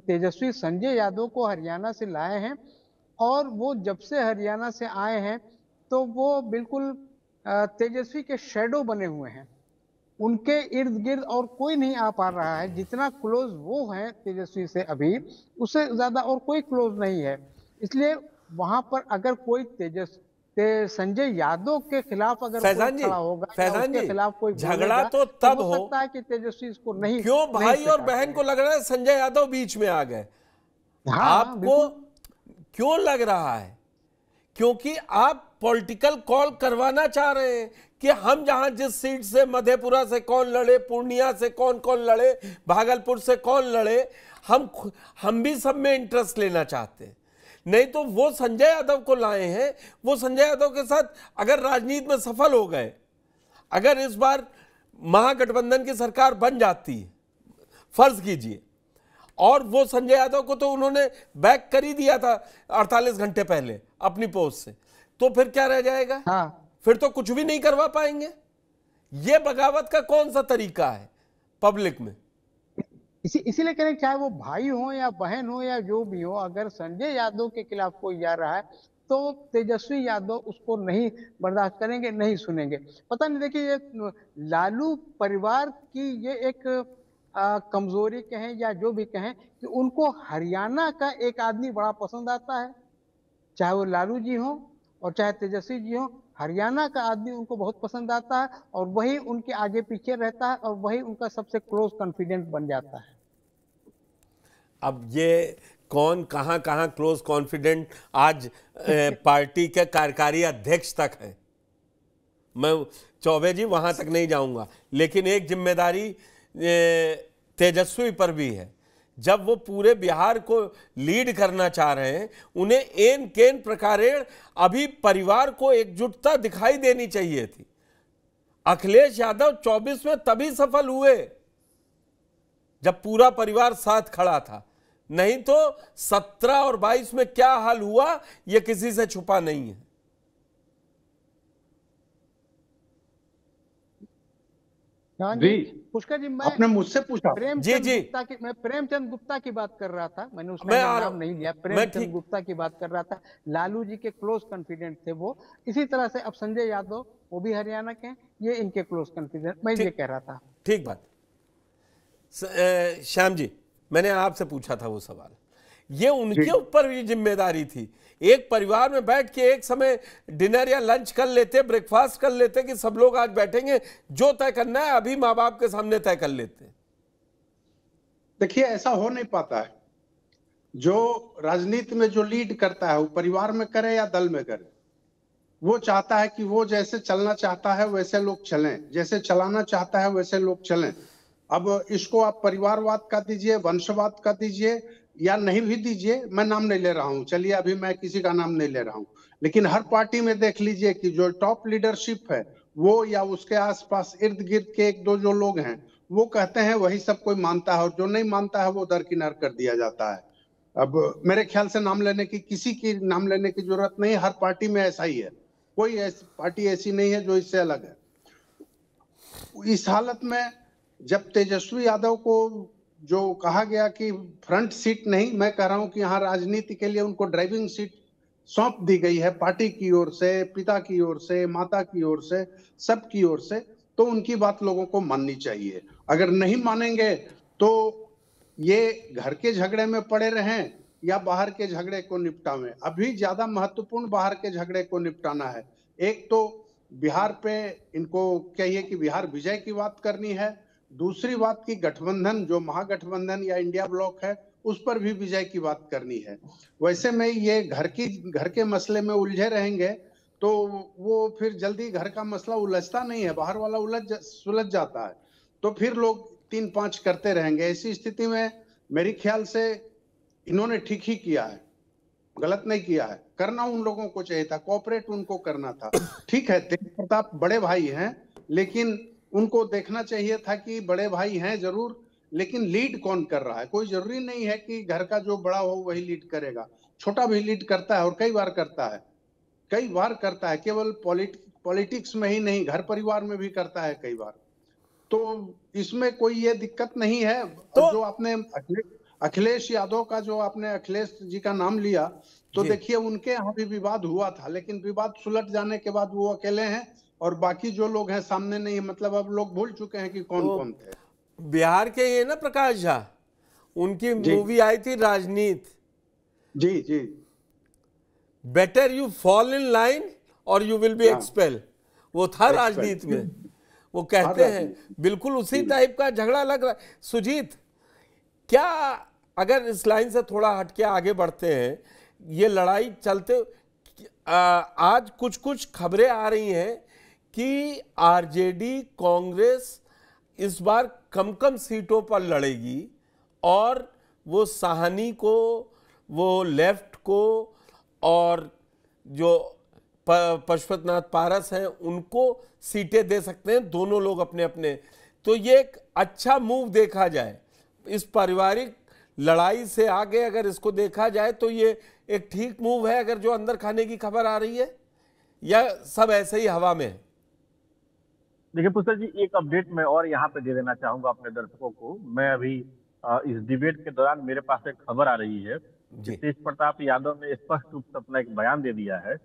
तेजस्वी संजय यादव को हरियाणा से लाए हैं, और वो जब से हरियाणा से आए हैं तो वो बिल्कुल तेजस्वी के शैडो बने हुए हैं, उनके इर्द गिर्द और कोई नहीं आ पा रहा है। जितना क्लोज वो हैं तेजस्वी से अभी, उससे ज्यादा और कोई क्लोज नहीं है। इसलिए वहां पर अगर कोई संजय यादव के खिलाफ अगर कोई खड़ा होगा, उसके खिलाफ कोई झगड़ा, तो तब हो सकता है कि तेजस्वी इसको नहीं, क्यों भाई और बहन को लग रहा है संजय यादव बीच में आ गए। आपको क्यों लग रहा है? क्योंकि आप पॉलिटिकल कॉल करवाना चाह रहे हैं कि हम जहां जिस सीट से, मधेपुरा से कौन लड़े, पूर्णिया से कौन कौन लड़े, भागलपुर से कौन लड़े, हम भी सब में इंटरेस्ट लेना चाहते हैं। नहीं तो वो संजय यादव को लाए हैं, वो संजय यादव के साथ अगर राजनीति में सफल हो गए, अगर इस बार महागठबंधन की सरकार बन जाती है, फर्ज कीजिए, और वो संजय यादव को तो उन्होंने बैक कर ही दिया था 48 घंटे पहले अपनी पोस्ट से, तो फिर क्या रह जाएगा? हाँ, फिर तो कुछ भी नहीं करवा पाएंगे। ये बगावत का कौन सा तरीका है पब्लिक में? इसीलिए कह रहे हैं, चाहे वो भाई हो या बहन हो या जो भी हो, अगर संजय यादव के खिलाफ कोई जा रहा है तो तेजस्वी यादव उसको नहीं बर्दाश्त करेंगे, नहीं सुनेंगे। पता नहीं, देखिए ये लालू परिवार की ये एक कमजोरी कहें या जो भी कहें, कि उनको हरियाणा का एक आदमी बड़ा पसंद आता है, चाहे वो लालू जी हो और चाहे तेजस्वी जी हो, हरियाणा का आदमी उनको बहुत पसंद आता है और वही उनके आगे पीछे रहता है और वही उनका सबसे क्लोज कॉन्फिडेंट बन जाता है। अब ये कौन कहां कहां क्लोज कॉन्फिडेंट आज पार्टी के कार्यकारी अध्यक्ष तक है, मैं चौबे जी वहां तक नहीं जाऊंगा, लेकिन एक जिम्मेदारी तेजस्वी पर भी है। जब वो पूरे बिहार को लीड करना चाह रहे हैं, उन्हें एन केन प्रकारेण अभी परिवार को एकजुटता दिखाई देनी चाहिए थी। अखिलेश यादव 24 में तभी सफल हुए जब पूरा परिवार साथ खड़ा था, नहीं तो 17 और 22 में क्या हाल हुआ ये किसी से छुपा नहीं है। जी, पुष्कर जी, मैं आपने मुझसे पूछा। मैं प्रेमचंद गुप्ता की बात कर रहा था, मैंने उसका नाम नहीं लिया, प्रेमचंद गुप्ता की बात कर रहा था। लालू जी के क्लोज कॉन्फिडेंट थे वो। इसी तरह से अब संजय यादव, वो भी हरियाणा के हैं, ये इनके क्लोज कॉन्फिडेंट, मैं ये कह रहा था। ठीक बात। श्याम जी, मैंने आपसे पूछा था वो सवाल, ये उनके ऊपर भी जिम्मेदारी थी। एक परिवार में बैठ के एक समय डिनर या लंच कर लेते, ब्रेकफास्ट कर लेते कि सब लोग आज बैठेंगे, जो तय करना है अभी माँ बाप के सामने तय कर लेते। देखिए, ऐसा हो नहीं पाता है। जो राजनीति में जो लीड करता है वो परिवार में करे या दल में करे, वो चाहता है कि वो जैसे चलना चाहता है वैसे लोग चलें, जैसे चलाना चाहता है वैसे लोग चलें। अब इसको आप परिवारवाद का दीजिए, वंशवाद का दीजिए या नहीं भी दीजिए, मैं नाम नहीं ले रहा हूं, चलिए अभी मैं किसी का नाम नहीं ले रहा हूं, लेकिन हर पार्टी में देख लीजिए कि जो टॉप लीडरशिप है वो या उसके आसपास इर्द गिर्द के एक दो जो लोग हैं वो कहते हैं वही सब कोई मानता है, और जो नहीं मानता है वो दरकिनार कर दिया जाता है। अब मेरे ख्याल से नाम लेने की, किसी की नाम लेने की जरूरत नहीं, हर पार्टी में ऐसा ही है, कोई ऐसी पार्टी ऐसी नहीं है जो इससे अलग है। इस हालत में जब तेजस्वी यादव को जो कहा गया कि फ्रंट सीट नहीं, मैं कह रहा हूं कि यहाँ राजनीति के लिए उनको ड्राइविंग सीट सौंप दी गई है, पार्टी की ओर से, पिता की ओर से, माता की ओर से, सब की ओर से, तो उनकी बात लोगों को माननी चाहिए। अगर नहीं मानेंगे तो ये घर के झगड़े में पड़े रहें या बाहर के झगड़े को निपटावें। अभी ज्यादा महत्वपूर्ण बाहर के झगड़े को निपटाना है। एक तो बिहार पे इनको कहिए कि बिहार विजय की बात करनी है, दूसरी बात की गठबंधन जो महागठबंधन या इंडिया ब्लॉक है उस पर भी विजय की बात करनी है। वैसे में ये घर के मसले में उलझे रहेंगे तो वो फिर जल्दी घर का मसला उलझता नहीं है, बाहर वाला सुलझ जाता है, तो फिर लोग 3-5 करते रहेंगे। ऐसी स्थिति में मेरे ख्याल से इन्होंने ठीक ही किया है, गलत नहीं किया है। करना उन लोगों को चाहिए था, कोऑपरेट उनको करना था। ठीक है, तेज प्रताप बड़े भाई हैं, लेकिन उनको देखना चाहिए था कि बड़े भाई हैं जरूर, लेकिन लीड कौन कर रहा है। कोई जरूरी नहीं है कि घर का जो बड़ा हो वही लीड करेगा, छोटा भी लीड करता है और कई बार करता है, केवल पॉलिटिक्स में ही नहीं, घर परिवार में भी करता है कई बार। तो इसमें कोई ये दिक्कत नहीं है। तो जो आपने अखिलेश यादव का, जो आपने अखिलेश जी का नाम लिया, तो देखिए उनके यहाँ भी विवाद हुआ था, लेकिन विवाद सुलझ जाने के बाद वो अकेले हैं और बाकी जो लोग हैं सामने नहीं है। मतलब अब लोग भूल चुके हैं कि कौन कौन थे। बिहार के ये ना प्रकाश झा, उनकी मूवी आई थी राजनीति। जी जी, better you fall in line or you will be expel, वो था राजनीति में। वो कहते हैं बिल्कुल उसी टाइप का झगड़ा लग रहा है। सुजीत, क्या अगर इस लाइन से थोड़ा हटके आगे बढ़ते हैं, ये लड़ाई चलते आज कुछ खबरें आ रही हैं कि आरजेडी कांग्रेस इस बार कम कम सीटों पर लड़ेगी और वो साहनी को, वो लेफ्ट को और जो पशुपतनाथ पारस हैं उनको सीटें दे सकते हैं, दोनों लोग अपने अपने। तो ये एक अच्छा मूव देखा जाए, इस पारिवारिक लड़ाई से आगे अगर इसको देखा जाए तो ये एक ठीक मूव है अगर जो अंदर खाने की खबर आ रही है, या सब ऐसे ही हवा में है? देखिए पुष्कर जी, एक अपडेट मैं और यहाँ पे दे देना चाहूंगा अपने दर्शकों को। मैं अभी इस डिबेट के दौरान मेरे पास एक खबर आ रही है कि तेज प्रताप यादव ने स्पष्ट रूप से अपना एक बयान दे दिया है।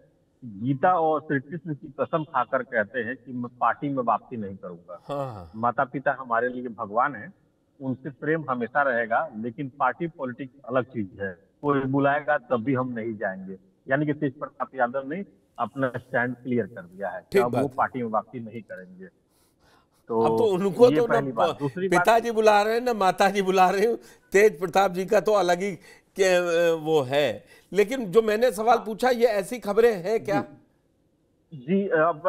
गीता और श्री कृष्ण की कसम खाकर कहते हैं कि मैं पार्टी में वापसी नहीं करूंगा। हाँ। माता पिता हमारे लिए भगवान है, उनसे प्रेम हमेशा रहेगा, लेकिन पार्टी पॉलिटिक्स अलग चीज है। कोई बुलाएगा तब भी हम नहीं जाएंगे। यानी कि तेज प्रताप यादव ने अपना स्टैंड क्लियर कर दिया है कि अब वो पार्टी में वापसी नहीं करेंगे। अब तो उनको तो ना पिताजी बुला रहे हैं ना माताजी बुला रहे हैं। तेज प्रताप जी का तो अलग ही वो है। लेकिन जो मैंने सवाल पूछा, ये ऐसी खबरें हैं क्या? जी अब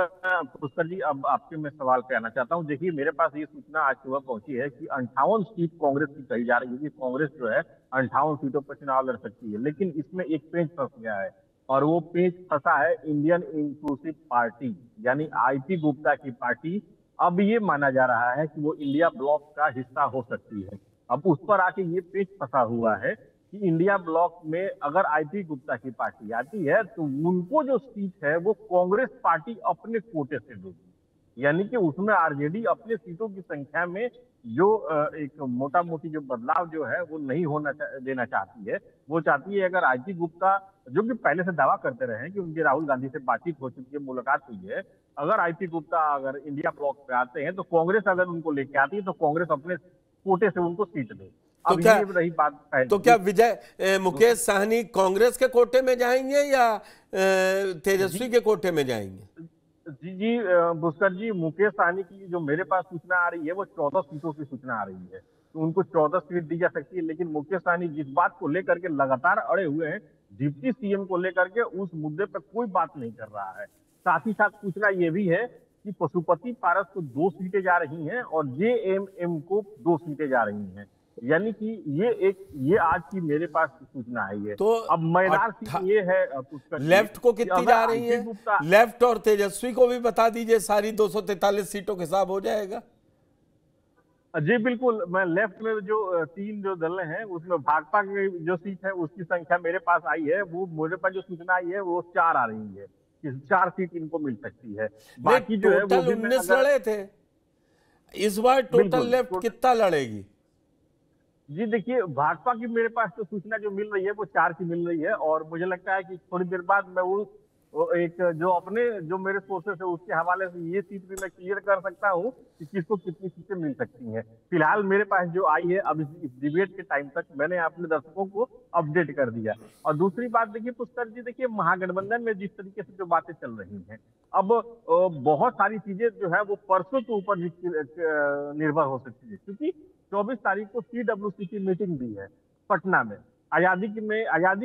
पुष्कर जी, अब आपके मैं सवाल पे आना चाहता हूँ। देखिए, मेरे पास ये सूचना आज सुबह पहुंची है कि 58 सीट कांग्रेस की कही जा रही है कि कांग्रेस जो है 58 सीटों पर चुनाव लड़ सकती है। लेकिन इसमें एक पेंच फंस गया है, और वो पेंच फंसा है इंडियन इंक्लूसिव पार्टी, यानी आईपी गुप्ता की पार्टी। अब ये माना जा रहा है कि वो इंडिया ब्लॉक का हिस्सा हो सकती है। अब उस पर आके ये पेच फंसा हुआ है कि इंडिया ब्लॉक में अगर आईपी गुप्ता की पार्टी आती है तो उनको जो सीट है वो कांग्रेस पार्टी अपने कोटे से देगी। यानी कि उसमें आरजेडी अपने सीटों की संख्या में जो एक मोटा मोटी जो बदलाव जो है वो नहीं होना देना चाहती है। वो चाहती है अगर आईपी गुप्ता, जो कि पहले से दावा करते रहे हैं कि उनकी राहुल गांधी से बातचीत हो चुकी है, मुलाकात हुई है, अगर आईपी गुप्ता अगर इंडिया ब्लॉक पे आते हैं तो कांग्रेस अगर उनको लेके आती है तो कांग्रेस अपने कोटे से उनको सीट दे। तो क्या रही बात, तो क्या विजय मुकेश साहनी कांग्रेस के कोटे में जाएंगे या तेजस्वी के कोटे में जाएंगे? जी पुष्कर जी, मुकेश साहनी की जो मेरे पास सूचना आ रही है वो 14 सीटों की सूचना आ रही है, तो उनको 14 सीट दी जा सकती है। लेकिन मुकेश साहनी जिस बात को लेकर के लगातार अड़े हुए हैं, डिप्टी सीएम को लेकर के, उस मुद्दे पर कोई बात नहीं कर रहा है। साथ ही साथ सूचना ये भी है कि पशुपति पारस को 2 सीटें जा रही हैं और जेएमएम को 2 सीटें जा रही हैं। यानी कि ये आज की मेरे पास सूचना आई है। तो अब मैदान सीट ये है लेफ्ट को कितनी जा रही है? लेफ्ट और तेजस्वी को भी बता दीजिए, सारी 243 सीटों के हिसाब हो जाएगा। जी बिल्कुल, मैं लेफ्ट में जो 3 जो दल हैं उसमें भाजपा की जो सीट है उसकी संख्या मेरे पास आई है, वो मेरे पास जो सूचना आई है वो 4 आ रही है कि 4 सीट इनको मिल सकती है। बाकी जो है वो 19 लड़े थे, इस बार टोटल लेफ्ट कितना लड़ेगी? जी देखिए, भाजपा की मेरे पास तो सूचना जो मिल रही है वो 4 की मिल रही है, और मुझे लगता है कि थोड़ी देर बाद मैं वो एक जो मेरे सोर्सेस है उसके हवाले से ये सीट भी मैं क्लियर कर सकता हूँ कि किसको कितनी सीटें मिल सकती हैं। फिलहाल मेरे पास जो आई है अब इस डिबेट के टाइम तक मैंने अपने दर्शकों को अपडेट कर दिया। और दूसरी बात देखिए पुष्कर जी, देखिए महागठबंधन में जिस तरीके से जो बातें चल रही हैं, अब बहुत सारी चीजें जो है वो परसों के ऊपर निर्भर हो सकती है, क्योंकि 24 तारीख को सीडब्ल्यूसी की मीटिंग भी है पटना में। आजादी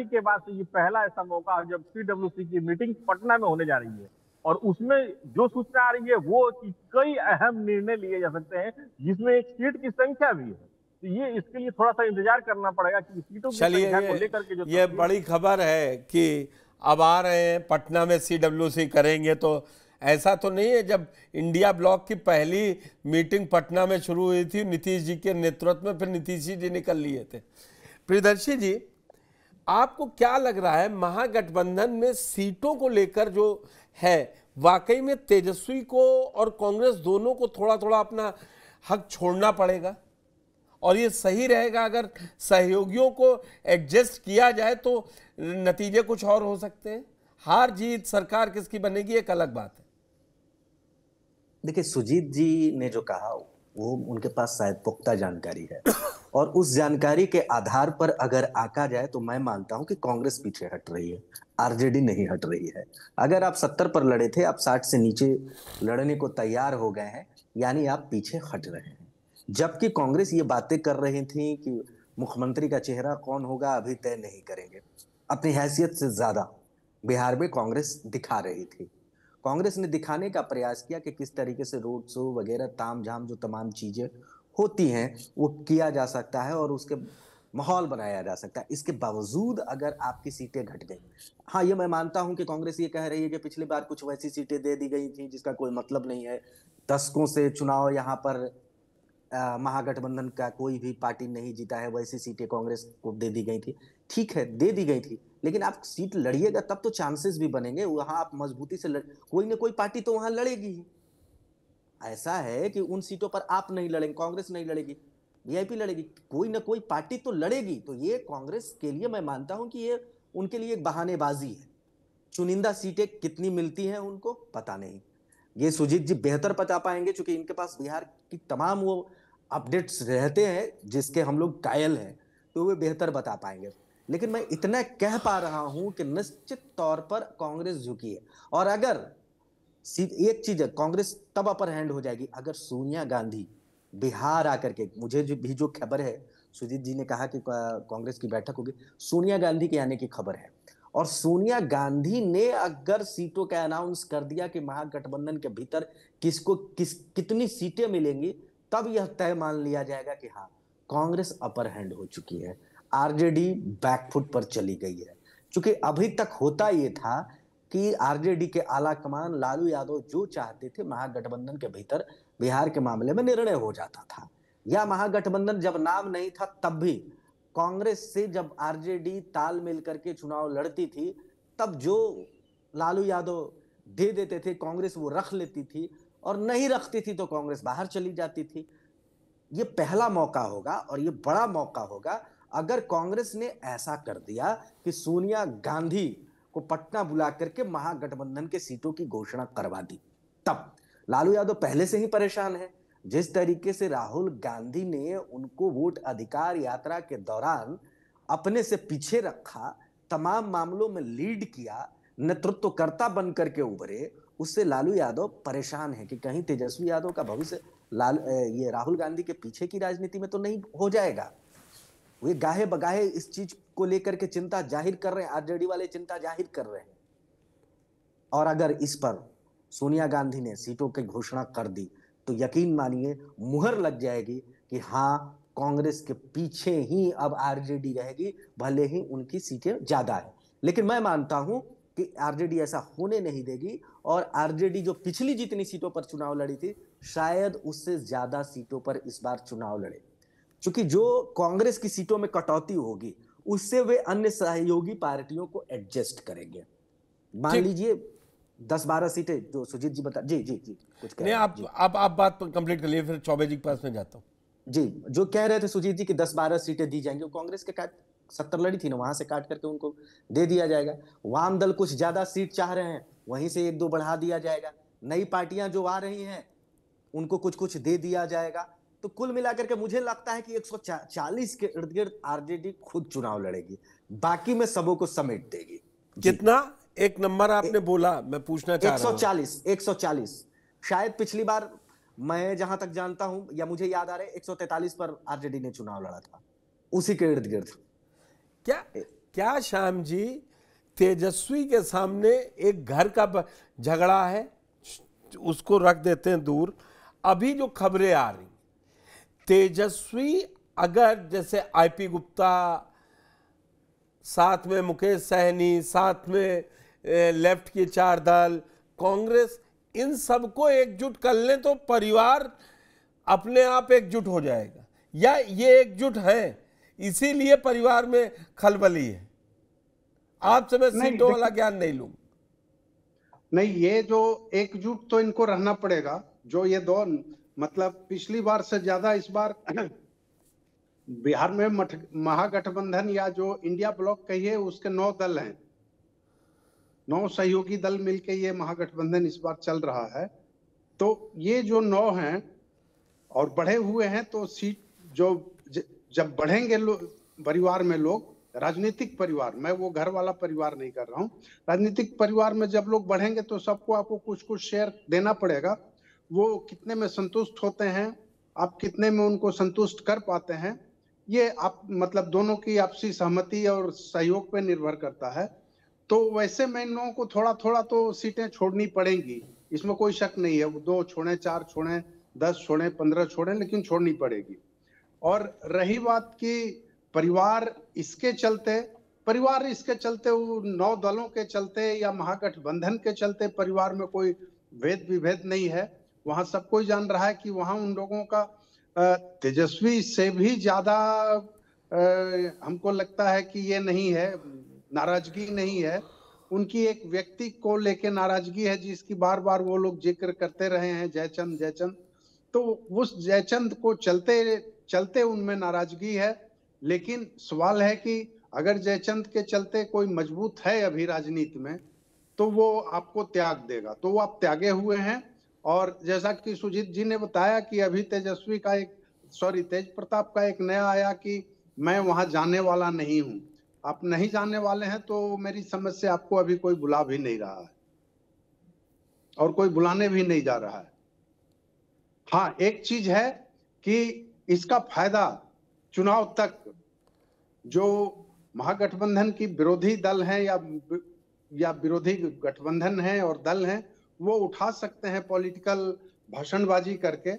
के बाद से ये पहला ऐसा मौका है जब सीडब्ल्यूसी की मीटिंग पटना में होने जा रही है, और उसमें जो सूचना आ रही है वो कि कई अहम निर्णय लिए जा सकते हैं, जिसमें एक सीट की संख्या भी है। तो ये इसके लिए थोड़ा सा इंतजार करना पड़ेगा कि सीटों की संख्या को लेकर के जो ये बड़ी खबर है कि अब आ रहे हैं पटना में सीडब्ल्यूसी करेंगे। तो ऐसा तो नहीं है, जब इंडिया ब्लॉक की पहली मीटिंग पटना में शुरू हुई थी नीतीश जी के नेतृत्व में, फिर नीतीश जी निकल लिए थे। प्रियदर्शी जी, आपको क्या लग रहा है महागठबंधन में सीटों को लेकर जो है, वाकई में तेजस्वी को और कांग्रेस दोनों को थोड़ा थोड़ा अपना हक छोड़ना पड़ेगा, और ये सही रहेगा अगर सहयोगियों को एडजस्ट किया जाए तो नतीजे कुछ और हो सकते हैं? हार जीत सरकार किसकी बनेगी एक अलग बात है। देखिए, सुजीत जी ने जो कहा वो उनके पास शायद पुख्ता जानकारी है, और उस जानकारी के आधार पर अगर आका जाए तो मैं मानता हूं कि कांग्रेस पीछे हट रही है, आरजेडी नहीं हट रही है। अगर आप 70 पर लड़े थे, आप 60 से नीचे लड़ने को तैयार हो गए हैं, यानी आप पीछे हट रहे हैं। जबकि कांग्रेस ये बातें कर रही थी कि मुख्यमंत्री का चेहरा कौन होगा अभी तय नहीं करेंगे। अपनी हैसियत से ज्यादा बिहार में कांग्रेस दिखा रही थी। कांग्रेस ने दिखाने का प्रयास किया कि किस तरीके से रोड शो वगैरह तामझाम जो तमाम चीजें होती हैं वो किया जा सकता है और उसके माहौल बनाया जा सकता है। इसके बावजूद अगर आपकी सीटें घट गई, हाँ ये मैं मानता हूं कि कांग्रेस ये कह रही है कि पिछली बार कुछ वैसी सीटें दे दी गई थी जिसका कोई मतलब नहीं है, दशकों से चुनाव यहाँ पर महागठबंधन का कोई भी पार्टी नहीं जीता है, वैसी सीटें कांग्रेस को दे दी गई थी। ठीक है, दे दी गई थी, लेकिन आप सीट लड़िएगा तब तो चांसेस भी बनेंगे, वहां आप मजबूती से कोई ना कोई पार्टी तो वहां लड़ेगी। ऐसा है कि उन सीटों पर आप नहीं लड़ेंगे, कांग्रेस नहीं लड़ेगी, वीआईपी लड़ेगी, कोई ना कोई पार्टी तो लड़ेगी। तो ये कांग्रेस के लिए मैं मानता हूं कि ये उनके लिए एक बहानेबाजी है। चुनिंदा सीटें कितनी मिलती हैं उनको पता नहीं, ये सुजीत जी बेहतर बता पाएंगे क्योंकि इनके पास बिहार की तमाम वो अपडेट्स रहते हैं जिसके हम लोग कायल हैं, तो वे बेहतर बता पाएंगे। लेकिन मैं इतना कह पा रहा हूं कि निश्चित तौर पर कांग्रेस झुकी है। और अगर एक चीज है, कांग्रेस तब अपर हैंड हो जाएगी अगर सोनिया गांधी बिहार आकर के, मुझे भी जो खबर है, सुजीत जी ने कहा कि कांग्रेस की बैठक होगी, सोनिया गांधी के आने की खबर है। और सोनिया गांधी ने अगर सीटों का अनाउंस कर दिया कि महागठबंधन के भीतर किसको कितनी सीटें मिलेंगी, तब यह तय मान लिया जाएगा कि हाँ कांग्रेस अपर हैंड हो चुकी है, आरजेडी बैकफुट पर चली गई है। क्योंकि अभी तक होता यह था कि आरजेडी के आला कमान लालू यादव जो चाहते थे महागठबंधन के भीतर बिहार के मामले में निर्णय हो जाता था, या महागठबंधन जब नाम नहीं था तब भी कांग्रेस से जब आरजेडी तालमेल करके चुनाव लड़ती थी तब जो लालू यादव दे देते थे कांग्रेस वो रख लेती थी, और नहीं रखती थी तो कांग्रेस बाहर चली जाती थी। ये पहला मौका होगा और ये बड़ा मौका होगा अगर कांग्रेस ने ऐसा कर दिया कि सोनिया गांधी को पटना बुला करके महागठबंधन के सीटों की घोषणा करवा दी। तब लालू यादव पहले से ही परेशान है, जिस तरीके से राहुल गांधी ने उनको वोट अधिकार यात्रा के दौरान अपने से पीछे रखा, तमाम मामलों में लीड किया, नेतृत्वकर्ता बन करके उभरे, उससे लालू यादव परेशान है कि कहीं तेजस्वी यादव का भविष्य ये राहुल गांधी के पीछे की राजनीति में तो नहीं हो जाएगा। वे गाहे बगाहे इस चीज को लेकर के चिंता जाहिर कर रहे हैं, आरजेडी वाले चिंता जाहिर कर रहे हैं। और अगर इस पर सोनिया गांधी ने सीटों की घोषणा कर दी तो यकीन मानिए मुहर लग जाएगी कि हाँ कांग्रेस के पीछे ही अब आरजेडी रहेगी, भले ही उनकी सीटें ज्यादा है। लेकिन मैं मानता हूं कि आरजेडी ऐसा होने नहीं देगी, और आरजेडी जो पिछली जितनी सीटों पर चुनाव लड़ी थी शायद उससे ज्यादा सीटों पर इस बार चुनाव लड़े, क्योंकि जो कांग्रेस की सीटों में कटौती होगी उससे वे अन्य सहयोगी पार्टियों को एडजस्ट करेंगे। मान लीजिए 10-12 सीटें जो सुजीत जी बता, जी कुछ नहीं, आप बात कंप्लीट कर लिए, फिर चौबे जी के पास में जाता हूं। जी, जो कह रहे थे सुजीत जी कि 10-12 सीटें दी जाएंगी, कांग्रेस के 70 लड़ी थी ना, वहां से काट करके उनको दे दिया जाएगा। वाम दल कुछ ज्यादा सीट चाह रहे हैं, वहीं से 1-2 बढ़ा दिया जाएगा। नई पार्टियां जो आ रही हैं उनको कुछ कुछ दे दिया जाएगा। तो कुल मिलाकर के मुझे लगता है कि 140 के इर्द गिर्द आरजेडी खुद चुनाव लड़ेगी, बाकी में सबों को समेट देगी। कितना एक नंबर आपने बोला, मैं पूछना चाह रहा हूं। 140 शायद पिछली बार मैं जहां तक जानता हूं या मुझे याद आ रहा है 143 पर आरजेडी ने चुनाव लड़ा था, उसी के इर्द गिर्द। क्या श्याम जी तेजस्वी के सामने एक घर का झगड़ा है, उसको रख देते हैं दूर। अभी जो खबरें आ रही, तेजस्वी अगर जैसे आईपी गुप्ता, साथ में मुकेश सहनी, साथ में लेफ्ट के 4 दल, कांग्रेस, इन सबको एकजुट कर लें तो परिवार अपने आप एकजुट हो जाएगा, या ये एकजुट है इसीलिए परिवार में खलबली है? आपसे मैं सीटों वाला ज्ञान नहीं लूंगा। नहीं, ये जो एकजुट तो इनको रहना पड़ेगा। जो ये दो मतलब पिछली बार से ज्यादा इस बार बिहार में महागठबंधन या जो इंडिया ब्लॉक कहिए उसके 9 दल हैं, 9 सहयोगी दल मिलके ये महागठबंधन इस बार चल रहा है। तो ये जो 9 हैं और बढ़े हुए हैं, तो सीट जो जब बढ़ेंगे परिवार में लोग, राजनीतिक परिवार, मैं वो घर वाला परिवार नहीं कर रहा हूँ, राजनीतिक परिवार में जब लोग बढ़ेंगे तो सबको आपको कुछ कुछ शेयर देना पड़ेगा। वो कितने में संतुष्ट होते हैं, आप कितने में उनको संतुष्ट कर पाते हैं, ये आप मतलब दोनों की आपसी सहमति और सहयोग पे निर्भर करता है। तो वैसे में इन लोगों को थोड़ा थोड़ा तो सीटें छोड़नी पड़ेंगी, इसमें कोई शक नहीं है। वो 2 छोड़े, 4 छोड़े, 10 छोड़े, 15 छोड़े, लेकिन छोड़नी पड़ेगी। और रही बात की परिवार इसके चलते वो 9 दलों के चलते या महागठबंधन के चलते परिवार में कोई भेद विभेद नहीं है। वहां सब कोई जान रहा है कि वहां उन लोगों का तेजस्वी से भी ज्यादा हमको लगता है कि ये नहीं है, नाराजगी नहीं है। उनकी एक व्यक्ति को लेके नाराजगी है जिसकी बार बार वो लोग जिक्र करते रहे हैं, जयचंद। तो उस जयचंद को चलते उनमें नाराजगी है। लेकिन सवाल है कि अगर जयचंद के चलते कोई मजबूत है अभी राजनीति में, तो वो आपको त्याग देगा, तो वो आप त्यागे हुए हैं। और जैसा कि सुजीत जी ने बताया कि अभी तेज प्रताप का एक नया आया कि मैं वहां जाने वाला नहीं हूं। आप नहीं जाने वाले हैं तो मेरी समझ से आपको अभी कोई बुला भी नहीं रहा है और कोई बुलाने भी नहीं जा रहा है। हाँ, एक चीज है कि इसका फायदा चुनाव तक जो महागठबंधन की विरोधी दल हैं या विरोधी गठबंधन है और दल हैं, वो उठा सकते हैं पॉलिटिकल भाषणबाजी करके,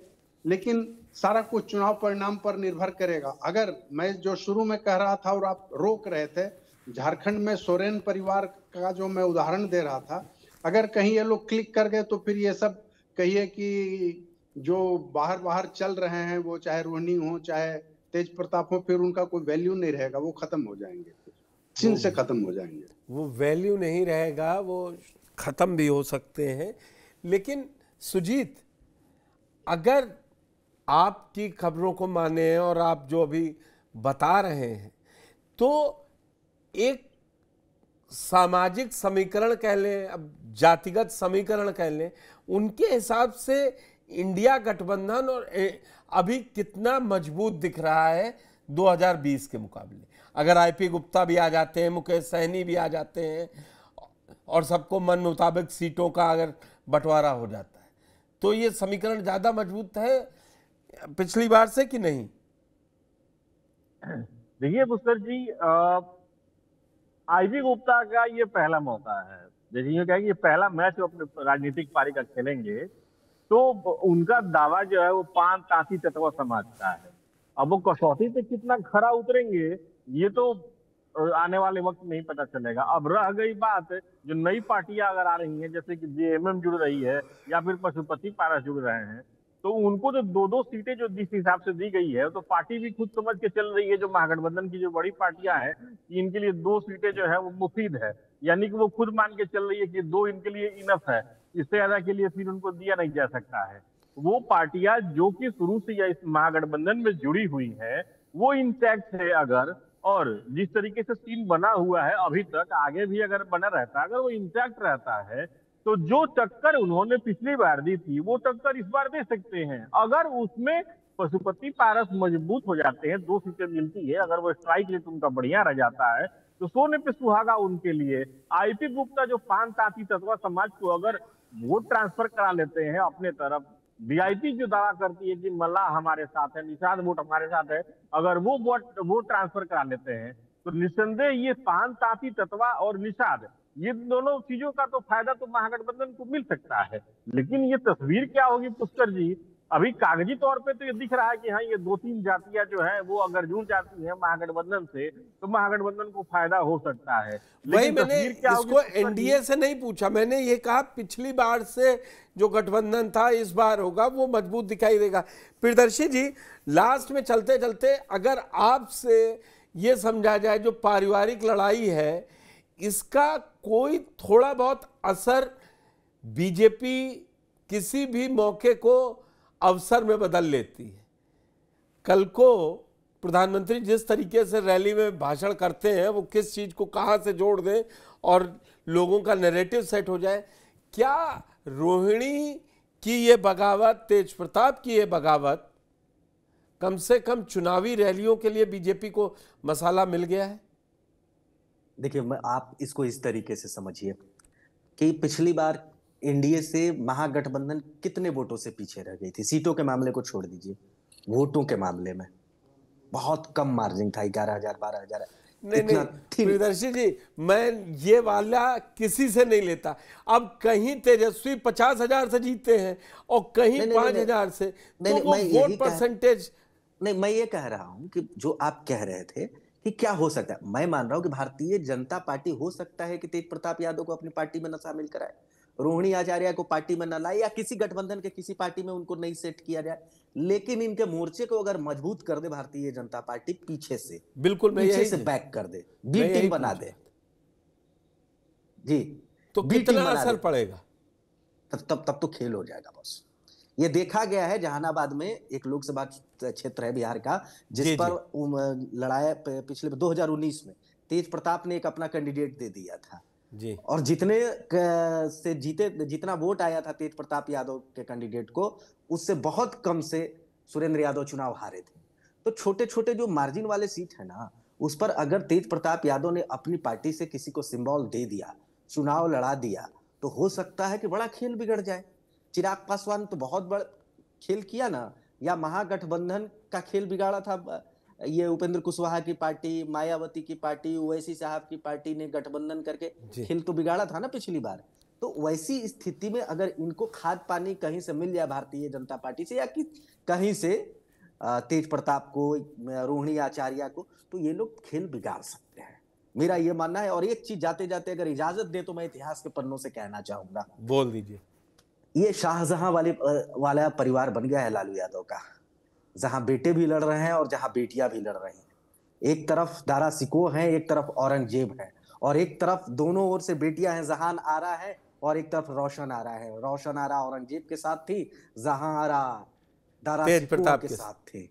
लेकिन सारा कुछ चुनाव परिणाम पर निर्भर करेगा। अगर मैं जो शुरू में कह रहा था और आप रोक रहे थे, झारखंड में सोरेन परिवार का जो मैं उदाहरण दे रहा था, अगर कहीं ये लोग क्लिक कर गए तो फिर ये सब कहिए कि जो बाहर चल रहे हैं, वो चाहे रोहिणी हो चाहे तेज प्रताप हो, फिर उनका कोई वैल्यू नहीं रहेगा, वो खत्म हो जाएंगे, चिन्ह से खत्म हो जाएंगे। वो वैल्यू नहीं रहेगा, वो खत्म भी हो सकते हैं। लेकिन सुजीत, अगर आपकी खबरों को माने और आप जो अभी बता रहे हैं, तो एक सामाजिक समीकरण कह लें, अब जातिगत समीकरण कह लें, उनके हिसाब से इंडिया गठबंधन और अभी कितना मजबूत दिख रहा है 2020 के मुकाबले। अगर आईपी गुप्ता भी आ जाते हैं, मुकेश सहनी भी आ जाते हैं और सबको मन मुताबिक सीटों का अगर बंटवारा हो जाता है, तो ये समीकरण ज्यादा मजबूत है पिछली बार से कि नहीं? देखिए पुष्कर जी, आईपी गुप्ता का ये पहला मौका है। जैसे ये कहें कि ये पहला मैच वो अपने राजनीतिक पारी का खेलेंगे, तो उनका दावा जो है वो पान तांती तत्व समाज का है। अब वो कसौटी पे कितना खरा उतरेंगे ये तो आने वाले वक्त में ही पता चलेगा। अब रह गई बात, जो नई पार्टियां अगर आ रही हैं, जैसे कि जेएमएम जुड़ रही है या फिर पशुपति पारस जुड़ रहे हैं, तो उनको जो 2-2 सीटें जो जिस हिसाब से दी गई है, तो पार्टी भी खुद समझ के चल रही है, जो महागठबंधन की जो बड़ी पार्टियां हैं, कि इनके लिए 2 सीटें जो है वो मुफीद है। यानी कि वो खुद मान के चल रही है कि 2 इनके लिए इनफ है, इससे ज्यादा के लिए फिर उनको दिया नहीं जा सकता है। वो पार्टियां जो कि शुरू से या इस महागठबंधन में जुड़ी हुई है, वो इंटैक्ट है अगर, और जिस तरीके से सीन बना हुआ है अभी तक, आगे भी अगर बना रहता, अगर वो इंटैक्ट रहता है, तो जो टक्कर उन्होंने पिछली बार दी थी वो टक्कर इस बार दे सकते हैं। अगर उसमें पशुपति पारस मजबूत हो जाते हैं, 2 सीटें मिलती है, अगर वो स्ट्राइक रेट उनका बढ़िया रह जाता है, तो सोने पे सुहागा उनके लिए। आईपी गुप्ता जो पान तांती तत्व समाज को अगर वोट ट्रांसफर करा लेते हैं अपने तरफ, वीआईपी जो दावा करती है कि मल्ला हमारे साथ है, निषाद वोट हमारे साथ है, अगर वो वोट ट्रांसफर करा लेते हैं, तो निस्संदेह ये पान तांती तत्वा और निषाद, ये दोनों चीजों का तो फायदा तो महागठबंधन को मिल सकता है। लेकिन ये तस्वीर क्या होगी पुष्कर जी, अभी कागजी तौर पे तो ये दिख रहा है कि हाँ, ये 2-3 जातियां जो है वो अगर जुड़ जाती हैं महागठबंधन से, तो महागठबंधन को फायदा हो सकता है। वही मैंने इसको एनडीए से नहीं पूछा, मैंने ये कहा पिछली बार से जो गठबंधन था इस बार होगा वो मजबूत दिखाई देगा। प्रियदर्शी जी, लास्ट में चलते चलते अगर आपसे ये समझा जाए, जो पारिवारिक लड़ाई है, इसका कोई थोड़ा बहुत असर बीजेपी किसी भी मौके को अवसर में बदल लेती है। कल को प्रधानमंत्री जिस तरीके से रैली में भाषण करते हैं, वो किस चीज को कहां से जोड़ दें और लोगों का नैरेटिव सेट हो जाए। क्या रोहिणी की ये बगावत, तेज प्रताप की ये बगावत, कम से कम चुनावी रैलियों के लिए बीजेपी को मसाला मिल गया है? देखिए, आप इसको इस तरीके से समझिए कि पिछली बार एनडीए से महागठबंधन कितने वोटों से पीछे रह गई थी। सीटों के मामले को छोड़ दीजिए, वोटों के मामले में बहुत कम मार्जिन था, 11,000 12,000 नहीं नहीं प्रियदर्शी जी, मैं ये वाला किसी से नहीं लेता। अब कहीं तेजस्वी 50,000 से जीते हैं और कहीं 5,000 से, तो वो वोट परसेंटेज। नहीं, मैं ये कह रहा हूं कि जो आप कह रहे थे कि क्या हो सकता है, मैं मान रहा हूं कि भारतीय जनता पार्टी हो सकता है कि तेज प्रताप यादव को अपनी पार्टी में न शामिल कराए, रोहिणी आचार्य को पार्टी में न लाए, या किसी गठबंधन के किसी पार्टी में उनको नहीं सेट किया जाए, लेकिन इनके मोर्चे को अगर मजबूत कर दे भारतीय जनता पार्टी पीछे से, बिल्कुल पीछे से बैक कर दे, बी टीम बना दे जी, तो कितना असर पड़ेगा? तब तो खेल हो जाएगा। बस ये देखा गया है, जहानाबाद में एक लोकसभा क्षेत्र है बिहार का, जिस पर लड़ाई पिछले 2019 में तेज प्रताप ने एक अपना कैंडिडेट दे दिया था जी, और जितने से जीते, जितना वोट आया था तेज प्रताप यादव के कैंडिडेट को, उससे बहुत कम से सुरेंद्र यादव चुनाव हारे थे। तो छोटे छोटे जो मार्जिन वाले सीट है ना, उस पर अगर तेज प्रताप यादव ने अपनी पार्टी से किसी को सिंबल दे दिया, चुनाव लड़ा दिया, तो हो सकता है कि बड़ा खेल बिगड़ जाए। चिराग पासवान तो बहुत बड़ा खेल किया ना, या महागठबंधन का खेल बिगाड़ा था, ये उपेंद्र कुशवाहा की पार्टी, मायावती की पार्टी, ओवैसी साहब की पार्टी ने गठबंधन करके खेल तो बिगाड़ा था ना पिछली बार। तो वैसी स्थिति में अगर इनको खाद पानी कहीं से मिल जाए भारतीय जनता पार्टी से, या कि कहीं से तेज प्रताप को, रोहिणी आचार्य को, तो ये लोग खेल बिगाड़ सकते हैं, मेरा ये मानना है। और एक चीज जाते जाते अगर इजाजत दे तो मैं इतिहास के पन्नों से कहना चाहूंगा। बोल दीजिए। ये शाहजहां वाला परिवार बन गया है लालू यादव का, जहां बेटे भी लड़ रहे हैं और जहां बेटियां भी लड़ रही हैं। एक तरफ दारा सिको है, एक तरफ औरंगजेब है, और एक तरफ दोनों ओर से बेटियां हैं, जहान आरा है, और एक तरफ रोशन आरा है। रोशन आरा औरंगजेब के साथ थी, जहां आरा दारा सिको के साथ थी।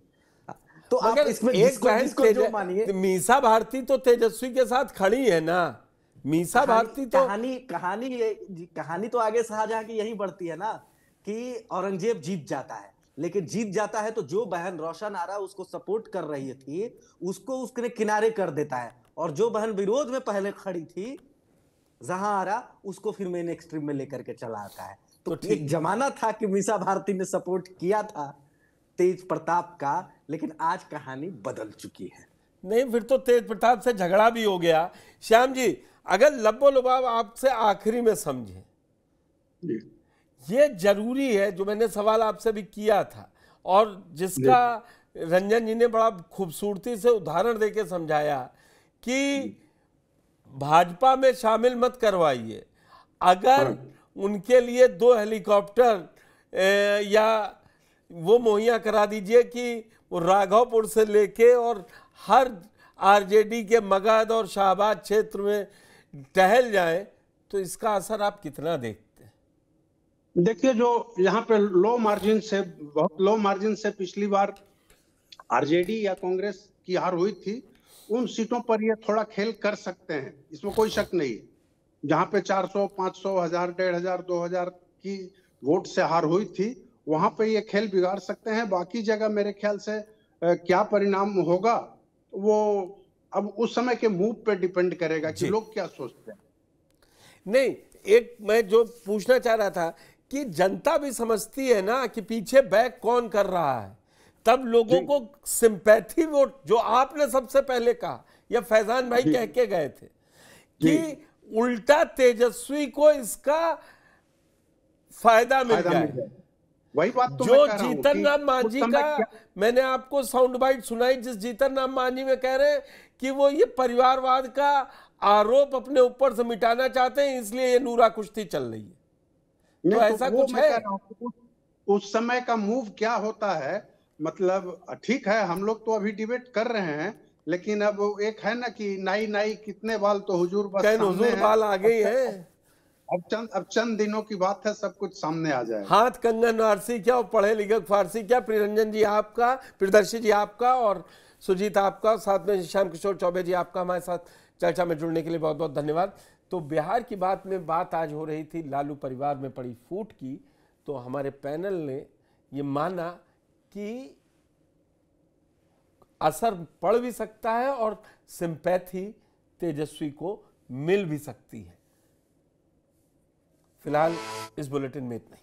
तो आप इसमें जिसको जो मानिए, मीसा भारती तो तेजस्वी के साथ खड़ी है ना, मीसा भारती तो कहानी तो आगे शाहजहां की यही बढ़ती है ना, कि औरंगजेब जीत जाता है, लेकिन जीत जाता है तो जो बहन रोशन आरा उसको सपोर्ट कर रही थी, उसको उसके किनारे कर देता है, और जो बहन विरोध में पहले खड़ी थी जहां आरा, उसको फिर मेन एक्सट्रीम में लेकर के चला आता है। तो एक जमाना था कि मीसा भारती ने सपोर्ट किया था तेज प्रताप का, लेकिन आज कहानी बदल चुकी है। नहीं, फिर तो तेज प्रताप से झगड़ा भी हो गया। श्याम जी, अगर लब्बो लुबाब आपसे आखिरी में समझे, ये जरूरी है जो मैंने सवाल आपसे भी किया था, और जिसका रंजन जी ने बड़ा खूबसूरती से उदाहरण देके समझाया कि भाजपा में शामिल मत करवाइए, अगर उनके लिए 2 हेलीकॉप्टर या वो मुहैया करा दीजिए कि वो राघवपुर से लेके और हर आरजेडी के मगध और शाहबाद क्षेत्र में टहल जाए, तो इसका असर आप कितना देखते हैं? देखिए, जो यहाँ पे बहुत लो मार्जिन से पिछली बार आरजेडी या कांग्रेस की हार हुई थी, उन सीटों पर ये थोड़ा खेल कर सकते हैं, इसमें कोई शक नहीं। जहाँ पे 400, 500, 1000, 1500, 2000 की वोट से हार हुई थी, वहां पे ये खेल बिगाड़ सकते हैं। बाकी जगह मेरे ख्याल से क्या परिणाम होगा वो अब उस समय के मूव पे डिपेंड करेगा कि लोग क्या सोचते हैं। नहीं, एक मैं जो पूछना चाह रहा था कि जनता भी समझती है ना कि पीछे बैक कौन कर रहा है, तब लोगों को सिंपैथी वोट, जो आपने सबसे पहले कहा या फैजान भाई कह के गए थे कि उल्टा तेजस्वी को इसका फायदा मिल जाए। वही बात तो जो जीतन राम मांझी का मैंने आपको साउंड बाइट सुनाई, जिस जीतन राम मांझी में कह रहे हैं कि वो ये परिवारवाद का आरोप अपने ऊपर से मिटाना चाहते हैं, इसलिए ये नूरा कुश्ती चल रही है। तो ऐसा कुछ है? उस समय का मूव क्या होता है, मतलब ठीक है, हम लोग तो अभी डिबेट कर रहे हैं, लेकिन अब एक है ना कि नाई नाई कितने बाल तो हुजूर बस सामने है। बाल आ गई है, अब चंद दिनों की बात है, सब कुछ सामने आ जाए। हाथ कंगन वारसी क्या और पढ़े लिखे फारसी क्या। प्रियरंजन जी आपका, प्रियदर्शी जी आपका, और सुजीत आपका, साथ में श्याम किशोर चौबे जी आपका हमारे साथ चर्चा में जुड़ने के लिए बहुत बहुत धन्यवाद। तो बिहार की बात में बात आज हो रही थी लालू परिवार में पड़ी फूट की, तो हमारे पैनल ने ये माना कि असर पड़ भी सकता है और सिंपैथी तेजस्वी को मिल भी सकती है। फिलहाल इस बुलेटिन में इतना ही।